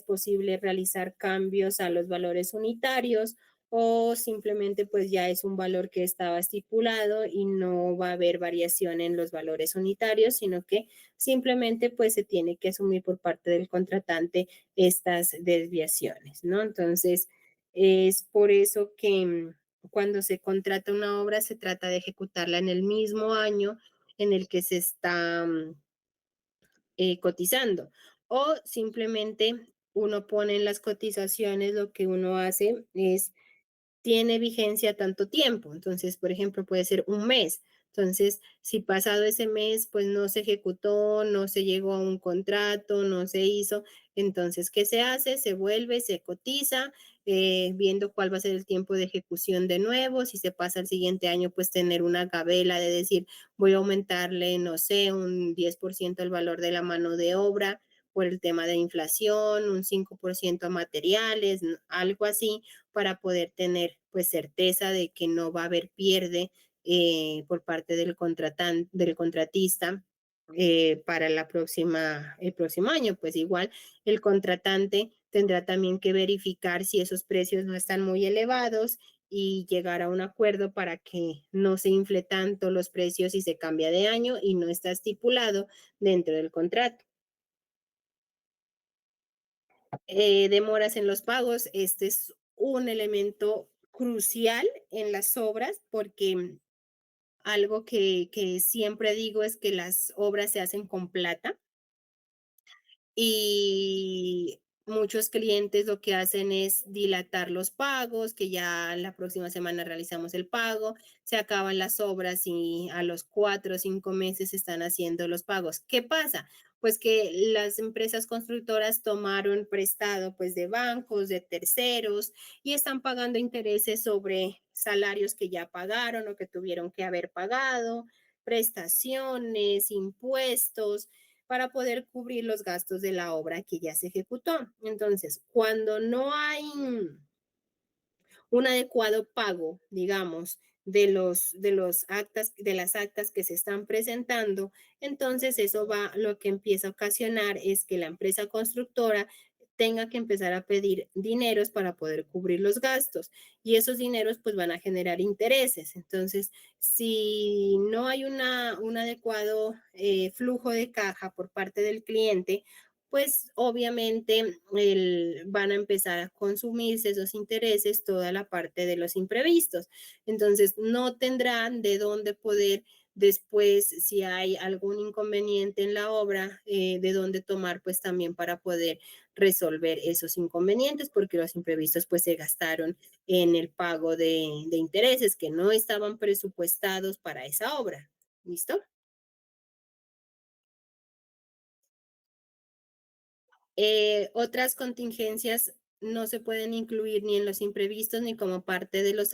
posible realizar cambios a los valores unitarios o simplemente pues ya es un valor que estaba estipulado y no va a haber variación en los valores unitarios, sino que simplemente pues se tiene que asumir por parte del contratante estas desviaciones, ¿no? Entonces, es por eso que cuando se contrata una obra se trata de ejecutarla en el mismo año en el que se está cotizando o simplemente uno pone en las cotizaciones, lo que uno hace es tiene vigencia tanto tiempo. Entonces, por ejemplo, puede ser un mes. Entonces, si pasado ese mes, pues no se ejecutó, no se llegó a un contrato, no se hizo, entonces, ¿qué se hace? Se vuelve, se cotiza, viendo cuál va a ser el tiempo de ejecución de nuevo. Si se pasa al siguiente año, pues tener una gabela de decir, voy a aumentarle, no sé, un 10% el valor de la mano de obra por el tema de inflación, un 5% a materiales, algo así para poder tener pues certeza de que no va a haber pierde por parte del contratista para el próximo año. Pues igual el contratante tendrá también que verificar si esos precios no están muy elevados y llegar a un acuerdo para que no se infle tanto los precios si se cambia de año y no está estipulado dentro del contrato. Demoras en los pagos. Este es un elemento crucial en las obras porque algo que siempre digo es que las obras se hacen con plata y muchos clientes lo que hacen es dilatar los pagos, que ya la próxima semana realizamos el pago, se acaban las obras y a los 4 o 5 meses están haciendo los pagos. ¿Qué pasa? Pues que las empresas constructoras tomaron prestado pues de bancos, de terceros y están pagando intereses sobre salarios que ya pagaron o que tuvieron que haber pagado, prestaciones, impuestos para poder cubrir los gastos de la obra que ya se ejecutó. Entonces, cuando no hay un adecuado pago, digamos, de las actas que se están presentando, entonces eso va, lo que empieza a ocasionar es que la empresa constructora tenga que empezar a pedir dineros para poder cubrir los gastos y esos dineros pues van a generar intereses. Entonces, si no hay un adecuado flujo de caja por parte del cliente, pues obviamente van a empezar a consumirse esos intereses toda la parte de los imprevistos. Entonces, no tendrán de dónde poder después, si hay algún inconveniente en la obra, de dónde tomar pues también para poder resolver esos inconvenientes, porque los imprevistos pues se gastaron en el pago de intereses que no estaban presupuestados para esa obra. ¿Listo? Otras contingencias no se pueden incluir ni en los imprevistos ni como parte de los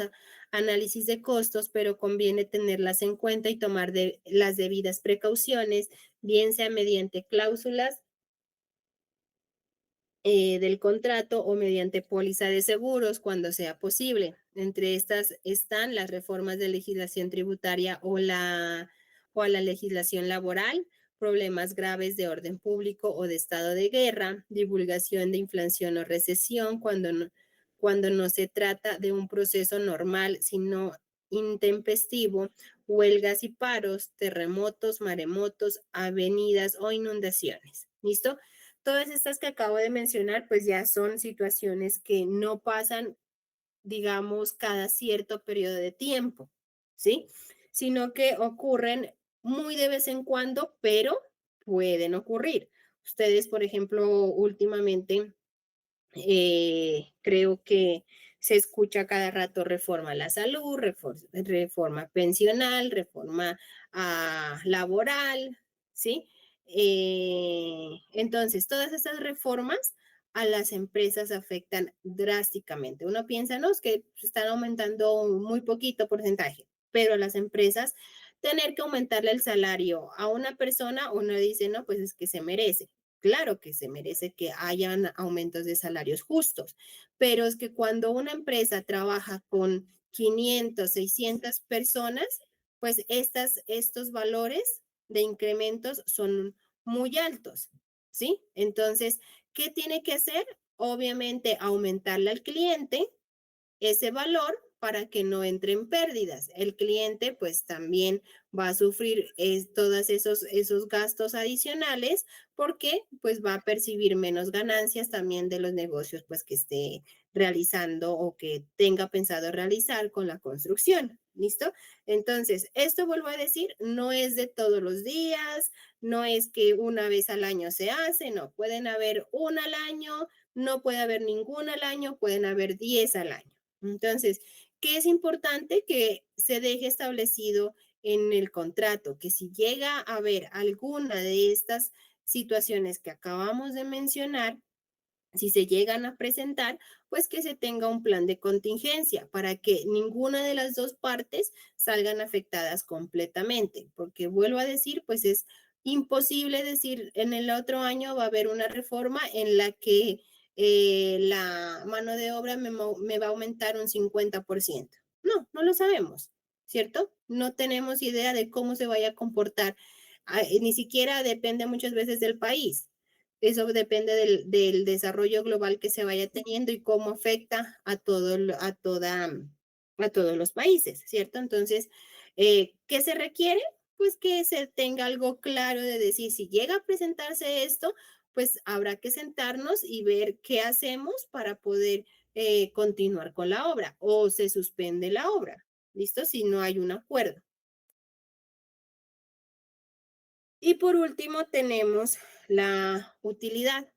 análisis de costos, pero conviene tenerlas en cuenta y tomar las debidas precauciones, bien sea mediante cláusulas del contrato o mediante póliza de seguros cuando sea posible. Entre estas están las reformas de legislación tributaria o a la legislación laboral, problemas graves de orden público o de estado de guerra, divulgación de inflación o recesión cuando no se trata de un proceso normal, sino intempestivo, huelgas y paros, terremotos, maremotos, avenidas o inundaciones. ¿Listo? Todas estas que acabo de mencionar, pues ya son situaciones que no pasan, digamos, cada cierto periodo de tiempo, ¿sí? Sino que ocurren muy de vez en cuando, pero pueden ocurrir. Ustedes, por ejemplo, últimamente creo que se escucha cada rato reforma a la salud, reforma pensional, reforma laboral, ¿sí? Entonces, todas estas reformas a las empresas afectan drásticamente. Uno piensa, no, es que están aumentando muy poquito porcentaje, pero a las empresas tener que aumentarle el salario a una persona, uno dice, no, pues es que se merece. Claro que se merece que hayan aumentos de salarios justos, pero es que cuando una empresa trabaja con 500, 600 personas, pues estos valores de incrementos son muy altos, ¿sí? Entonces, ¿qué tiene que hacer? Obviamente, aumentarle al cliente ese valor para que no entre en pérdidas. El cliente pues también va a sufrir todos esos gastos adicionales porque pues va a percibir menos ganancias también de los negocios pues que esté realizando o que tenga pensado realizar con la construcción. ¿Listo? Entonces, esto vuelvo a decir, no es de todos los días, no es que una vez al año se hace, no, pueden haber una al año, no puede haber ninguna al año, pueden haber 10 al año. Entonces, ¿qué es importante? Que se deje establecido en el contrato que si llega a haber alguna de estas situaciones que acabamos de mencionar, si se llegan a presentar, pues que se tenga un plan de contingencia para que ninguna de las dos partes salgan afectadas completamente, porque vuelvo a decir, pues es imposible decir en el otro año va a haber una reforma en la que la mano de obra me va a aumentar un 50%. No, no lo sabemos, ¿cierto? No tenemos idea de cómo se vaya a comportar. Ni siquiera depende muchas veces del país. Eso depende del desarrollo global que se vaya teniendo y cómo afecta a todos los países, ¿cierto? Entonces, ¿qué se requiere? Pues que se tenga algo claro de decir, si llega a presentarse esto, pues habrá que sentarnos y ver qué hacemos para poder continuar con la obra o se suspende la obra, ¿listo? Si no hay un acuerdo. Y por último, tenemos la utilidad.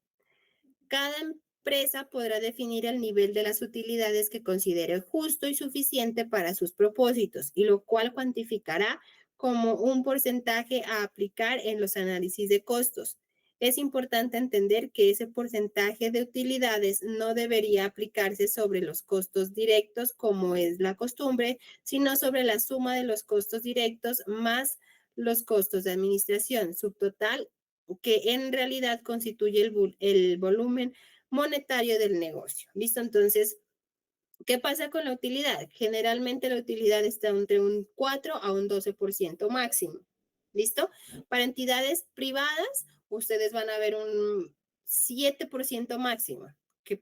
Cada empresa podrá definir el nivel de las utilidades que considere justo y suficiente para sus propósitos, y lo cual cuantificará como un porcentaje a aplicar en los análisis de costos. Es importante entender que ese porcentaje de utilidades no debería aplicarse sobre los costos directos como es la costumbre, sino sobre la suma de los costos directos más los costos de administración subtotal que en realidad constituye el volumen monetario del negocio. ¿Listo? Entonces, ¿qué pasa con la utilidad? Generalmente la utilidad está entre un 4 a un 12% máximo. ¿Listo? Para entidades privadas, ustedes van a ver un 7% máximo que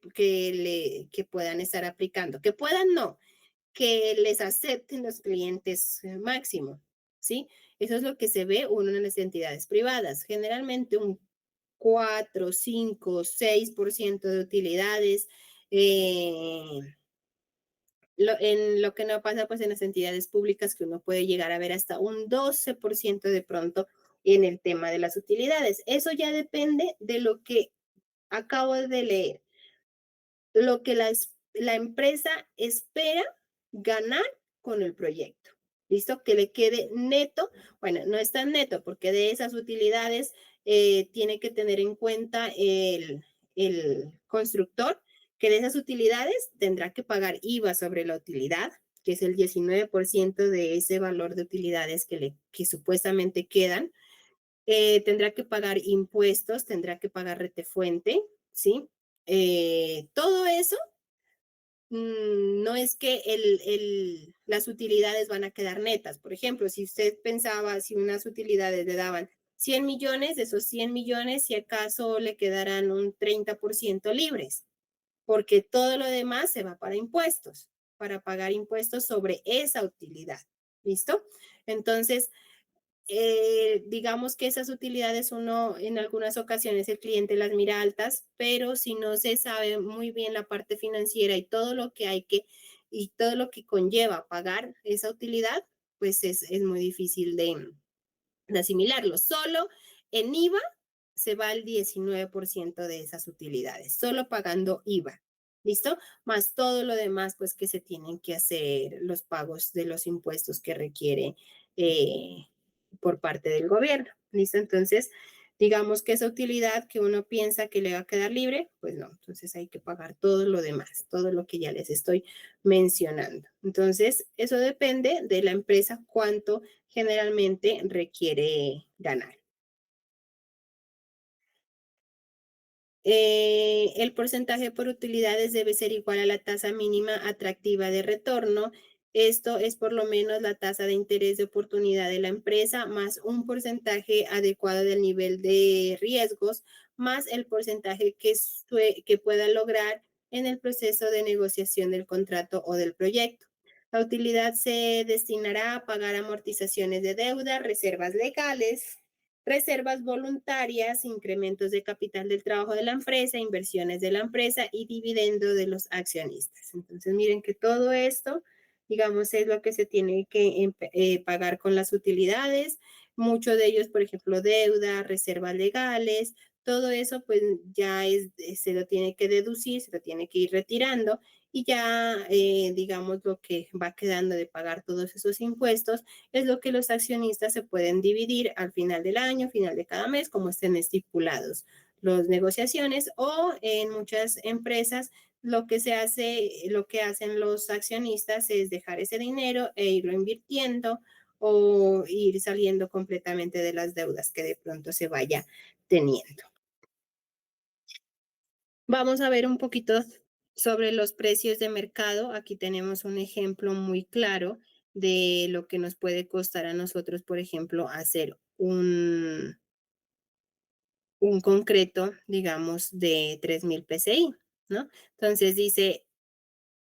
puedan estar aplicando. Que puedan, no, que les acepten los clientes máximo, ¿sí? Eso es lo que se ve uno en las entidades privadas. Generalmente un 4, 5, 6% de utilidades. En lo que no pasa pues en las entidades públicas que uno puede llegar a ver hasta un 12% de pronto en el tema de las utilidades. Eso ya depende de lo que acabo de leer, lo que la empresa espera ganar con el proyecto. ¿Listo? Que le quede neto. Bueno, no es tan neto porque de esas utilidades tiene que tener en cuenta el constructor que de esas utilidades tendrá que pagar IVA sobre la utilidad, que es el 19% de ese valor de utilidades que supuestamente quedan. Tendrá que pagar impuestos, tendrá que pagar retefuente, ¿sí? Todo eso no es que las utilidades van a quedar netas. Por ejemplo, si usted pensaba, si unas utilidades le daban 100 millones, de esos 100 millones, si acaso le quedarán un 30% libres, porque todo lo demás se va para impuestos, para pagar impuestos sobre esa utilidad. ¿Listo? Entonces, digamos que esas utilidades uno en algunas ocasiones el cliente las mira altas, pero si no se sabe muy bien la parte financiera y todo lo que y todo lo que conlleva pagar esa utilidad, pues es muy difícil de asimilarlo. Solo en IVA se va el 19% de esas utilidades, solo pagando IVA. ¿Listo? Más todo lo demás, pues que se tienen que hacer los pagos de los impuestos que requiere por parte del gobierno. ¿Listo? Entonces, digamos que esa utilidad que uno piensa que le va a quedar libre, pues no, entonces hay que pagar todo lo demás, todo lo que ya les estoy mencionando. Entonces, eso depende de la empresa cuánto generalmente requiere ganar. El porcentaje por utilidades debe ser igual a la tasa mínima atractiva de retorno. Esto es por lo menos la tasa de interés de oportunidad de la empresa más un porcentaje adecuado del nivel de riesgos más el porcentaje que pueda lograr en el proceso de negociación del contrato o del proyecto. La utilidad se destinará a pagar amortizaciones de deuda, reservas legales, reservas voluntarias, incrementos de capital del trabajo de la empresa, inversiones de la empresa y dividendo de los accionistas. Entonces, miren que todo esto, digamos, es lo que se tiene que pagar con las utilidades. Muchos de ellos, por ejemplo, deuda, reservas legales, todo eso pues ya se lo tiene que deducir, se lo tiene que ir retirando y ya, digamos, lo que va quedando de pagar todos esos impuestos es lo que los accionistas se pueden dividir al final del año, final de cada mes, como estén estipulados las negociaciones o en muchas empresas lo que se hace, lo que hacen los accionistas es dejar ese dinero e irlo invirtiendo o ir saliendo completamente de las deudas que de pronto se vaya teniendo. Vamos a ver un poquito sobre los precios de mercado. Aquí tenemos un ejemplo muy claro de lo que nos puede costar a nosotros, por ejemplo, hacer un concreto, digamos, de 3,000 PSI, ¿no? Entonces dice,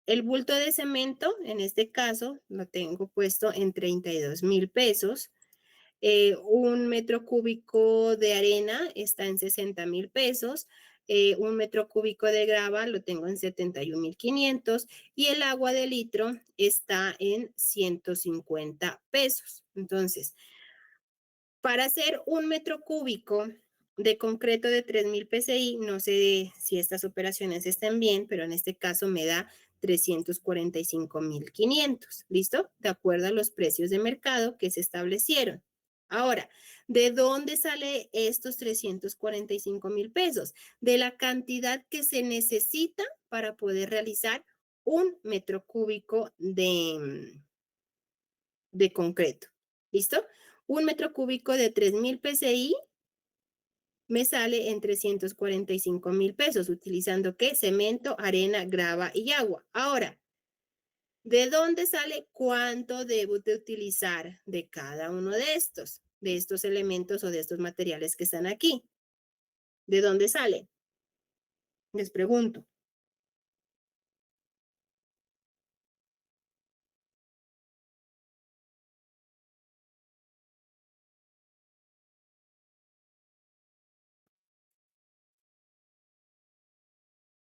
el bulto de cemento, en este caso, lo tengo puesto en 32,000 pesos. Un metro cúbico de arena está en 60,000 pesos. Un metro cúbico de grava lo tengo en 71,500 y el agua de litro está en 150 pesos. Entonces, para hacer un metro cúbico de concreto de 3,000 PSI, no sé si estas operaciones estén bien, pero en este caso me da 345,500. ¿Listo? De acuerdo a los precios de mercado que se establecieron. Ahora, ¿de dónde sale estos 345,000 pesos? De la cantidad que se necesita para poder realizar un metro cúbico de concreto. ¿Listo? Un metro cúbico de 3,000 PSI me sale en 345,000 pesos, utilizando ¿qué? Cemento, arena, grava y agua. Ahora, ¿de dónde sale cuánto debo de utilizar de cada uno de estos elementos o de estos materiales que están aquí? ¿De dónde sale? Les pregunto.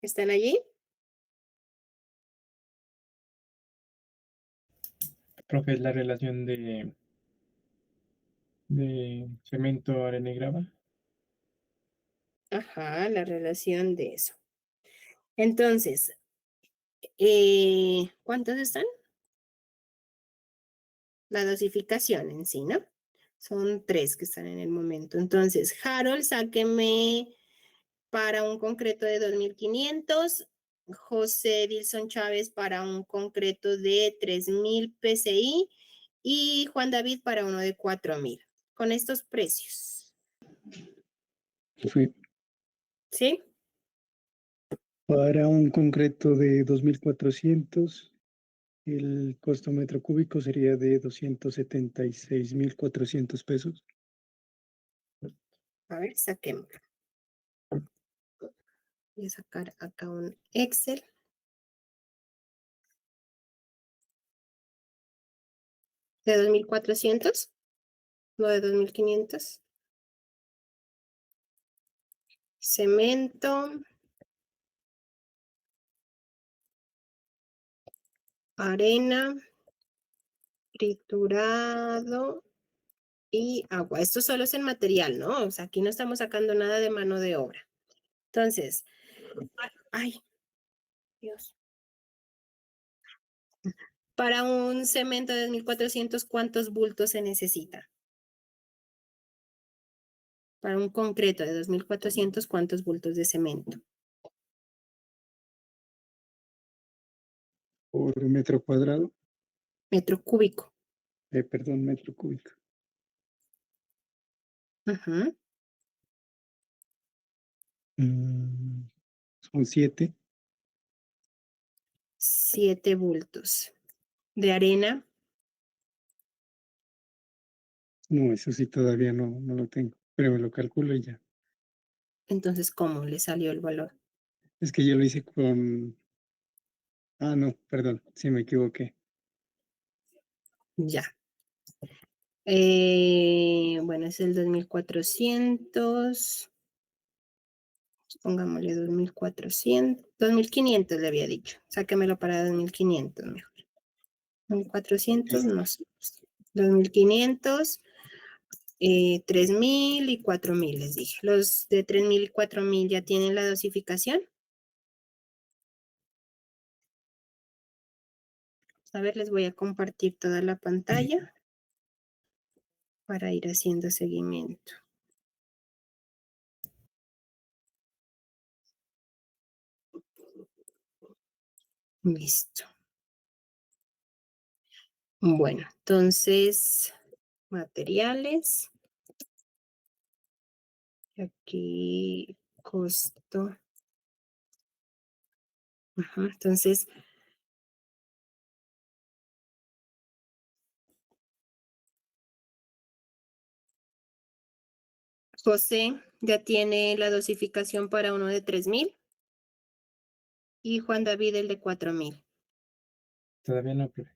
¿Están allí? Profe, es la relación de cemento, arena y grava. Ajá, la relación de eso. Entonces, ¿cuántos están? La dosificación en sí, ¿no? Son 3 que están en el momento. Entonces, Harold, sáqueme para un concreto de 2.500, José Edilson Chávez para un concreto de 3.000 PCI y Juan David para uno de 4.000. Con estos precios, Fue ¿sí? para un concreto de 2.400, el costo metro cúbico sería de 276.400 pesos. A ver, saquemos. Voy a sacar acá un Excel. ¿De 2.400? ¿No de 2.500? Cemento. Arena. Triturado. Y agua. Esto solo es el material, ¿no? O sea, aquí no estamos sacando nada de mano de obra. Entonces, ay, Dios. Para un cemento de 2.400, ¿cuántos bultos se necesita? Para un concreto de 2.400, ¿cuántos bultos de cemento? Por metro cuadrado, Metro cúbico. perdón, metro cúbico. Ujú. Son 7. 7 bultos. De arena, No, eso sí todavía no lo tengo, pero me lo calculo y ya. entonces, ¿cómo le salió el valor? Es que yo lo hice con... Ah, no, perdón, sí me equivoqué. Ya. Bueno, es el 2.400. Pongámosle 2.400. 2.500 le había dicho. Sáquemelo para 2.500 mejor. 1.400, no sé. 2.500, 3.000 y 4.000 les dije. Los de 3.000 y 4.000 ya tienen la dosificación. A ver, les voy a compartir toda la pantalla para ir haciendo seguimiento. Listo. Bueno, entonces, materiales. Aquí, costo. Ajá, entonces, José ya tiene la dosificación para uno de 3.000 y Juan David el de 4.000. Todavía no, profe.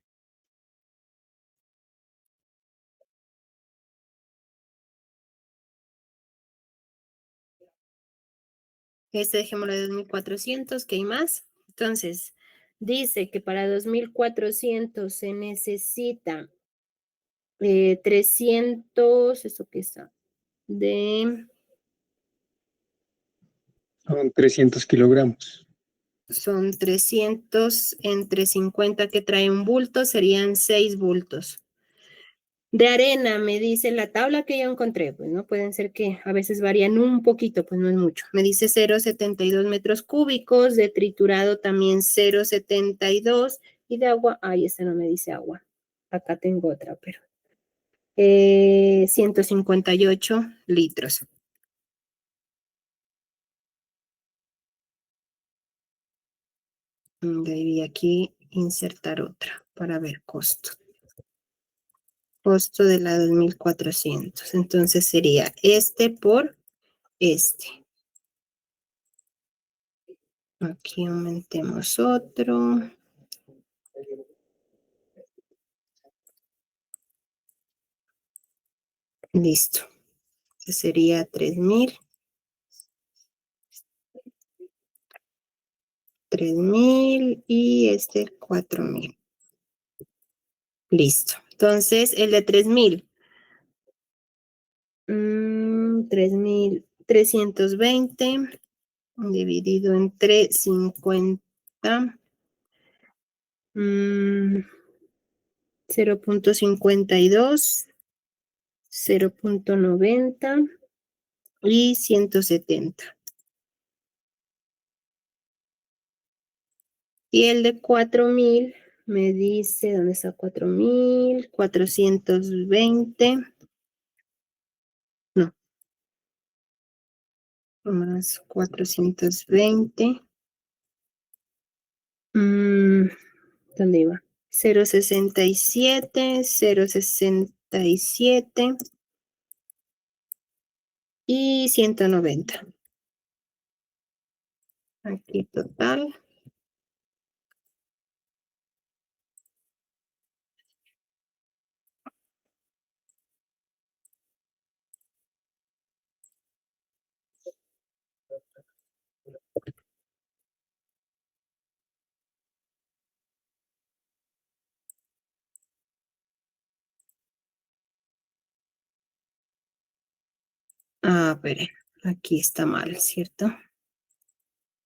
Este dejémoslo de 2.400, ¿qué hay más? Entonces, dice que para 2.400 se necesita 300, ¿esto qué está? Son 300 kilogramos. Son 300 entre 50 que trae un bulto, serían 6 bultos. De arena, me dice la tabla que yo encontré, pues no pueden ser que a veces varían un poquito, pues no es mucho. Me dice 0,72 metros cúbicos, de triturado también 0,72 y de agua, ay, esta no me dice agua. Acá tengo otra, pero 158 litros. Debí aquí insertar otra para ver costo. Costo de la 2.400. Entonces sería este por este. Aquí aumentemos otro. Listo. Este sería 3.000. 3.000 y este 4.000. Listo. Entonces, el de 3.000. 3.320 dividido entre 50. 0,52, 0,90 y 170. Y el de 4.000 me dice, ¿dónde está 4.000? 420. No. Más 420. ¿Dónde iba? 0.67, 0.67 y 190. Aquí total. Pero aquí está mal, ¿cierto?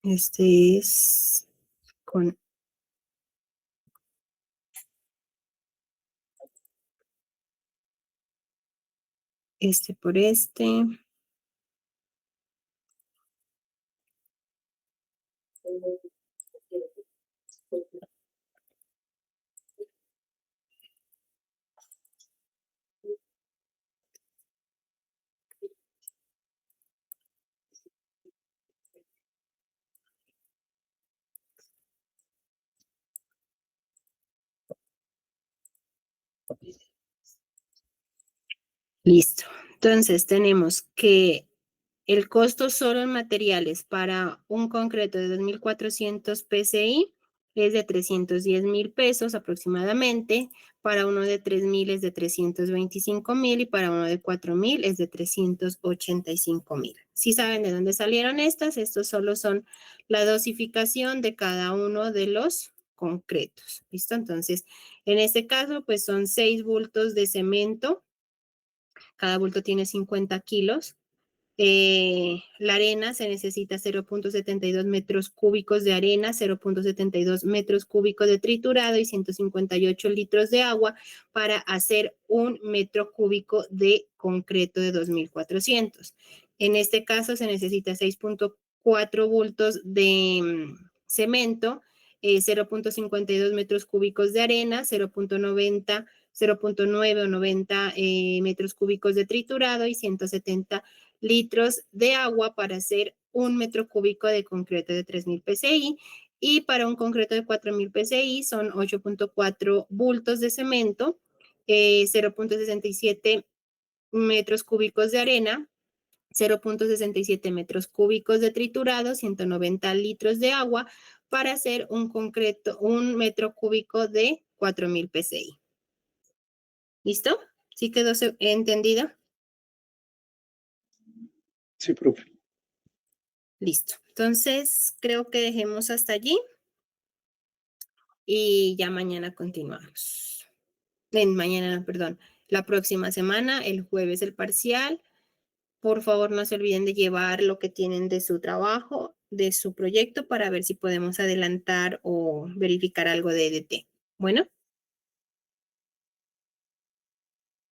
Este es con este por este. Listo. Entonces tenemos que el costo solo en materiales para un concreto de 2.400 PCI es de 310.000 pesos aproximadamente, para uno de 3.000 es de 325.000 y para uno de 4.000 es de 385.000. ¿Sí saben de dónde salieron estas? Estos solo son la dosificación de cada uno de los concretos. ¿Listo? Entonces, en este caso, pues son 6 bultos de cemento. Cada bulto tiene 50 kilos. La arena se necesita 0.72 metros cúbicos de arena, 0.72 metros cúbicos de triturado y 158 litros de agua para hacer 1 metro cúbico de concreto de 2.400. En este caso se necesita 6.4 bultos de cemento, 0.52 metros cúbicos de arena, 0.9 o 90 metros cúbicos de triturado y 170 litros de agua para hacer 1 metro cúbico de concreto de 3.000 PCI. Y para un concreto de 4.000 PCI son 8.4 bultos de cemento, 0.67 metros cúbicos de arena, 0.67 metros cúbicos de triturado, 190 litros de agua para hacer un concreto, 1 metro cúbico de 4.000 PCI. ¿Listo? ¿Sí quedó entendido? Sí, profe. Listo. Entonces, creo que dejemos hasta allí y ya mañana continuamos. Mañana, perdón, la próxima semana, el jueves el parcial. Por favor, no se olviden de llevar lo que tienen de su trabajo, de su proyecto, para ver si podemos adelantar o verificar algo de EDT. Bueno.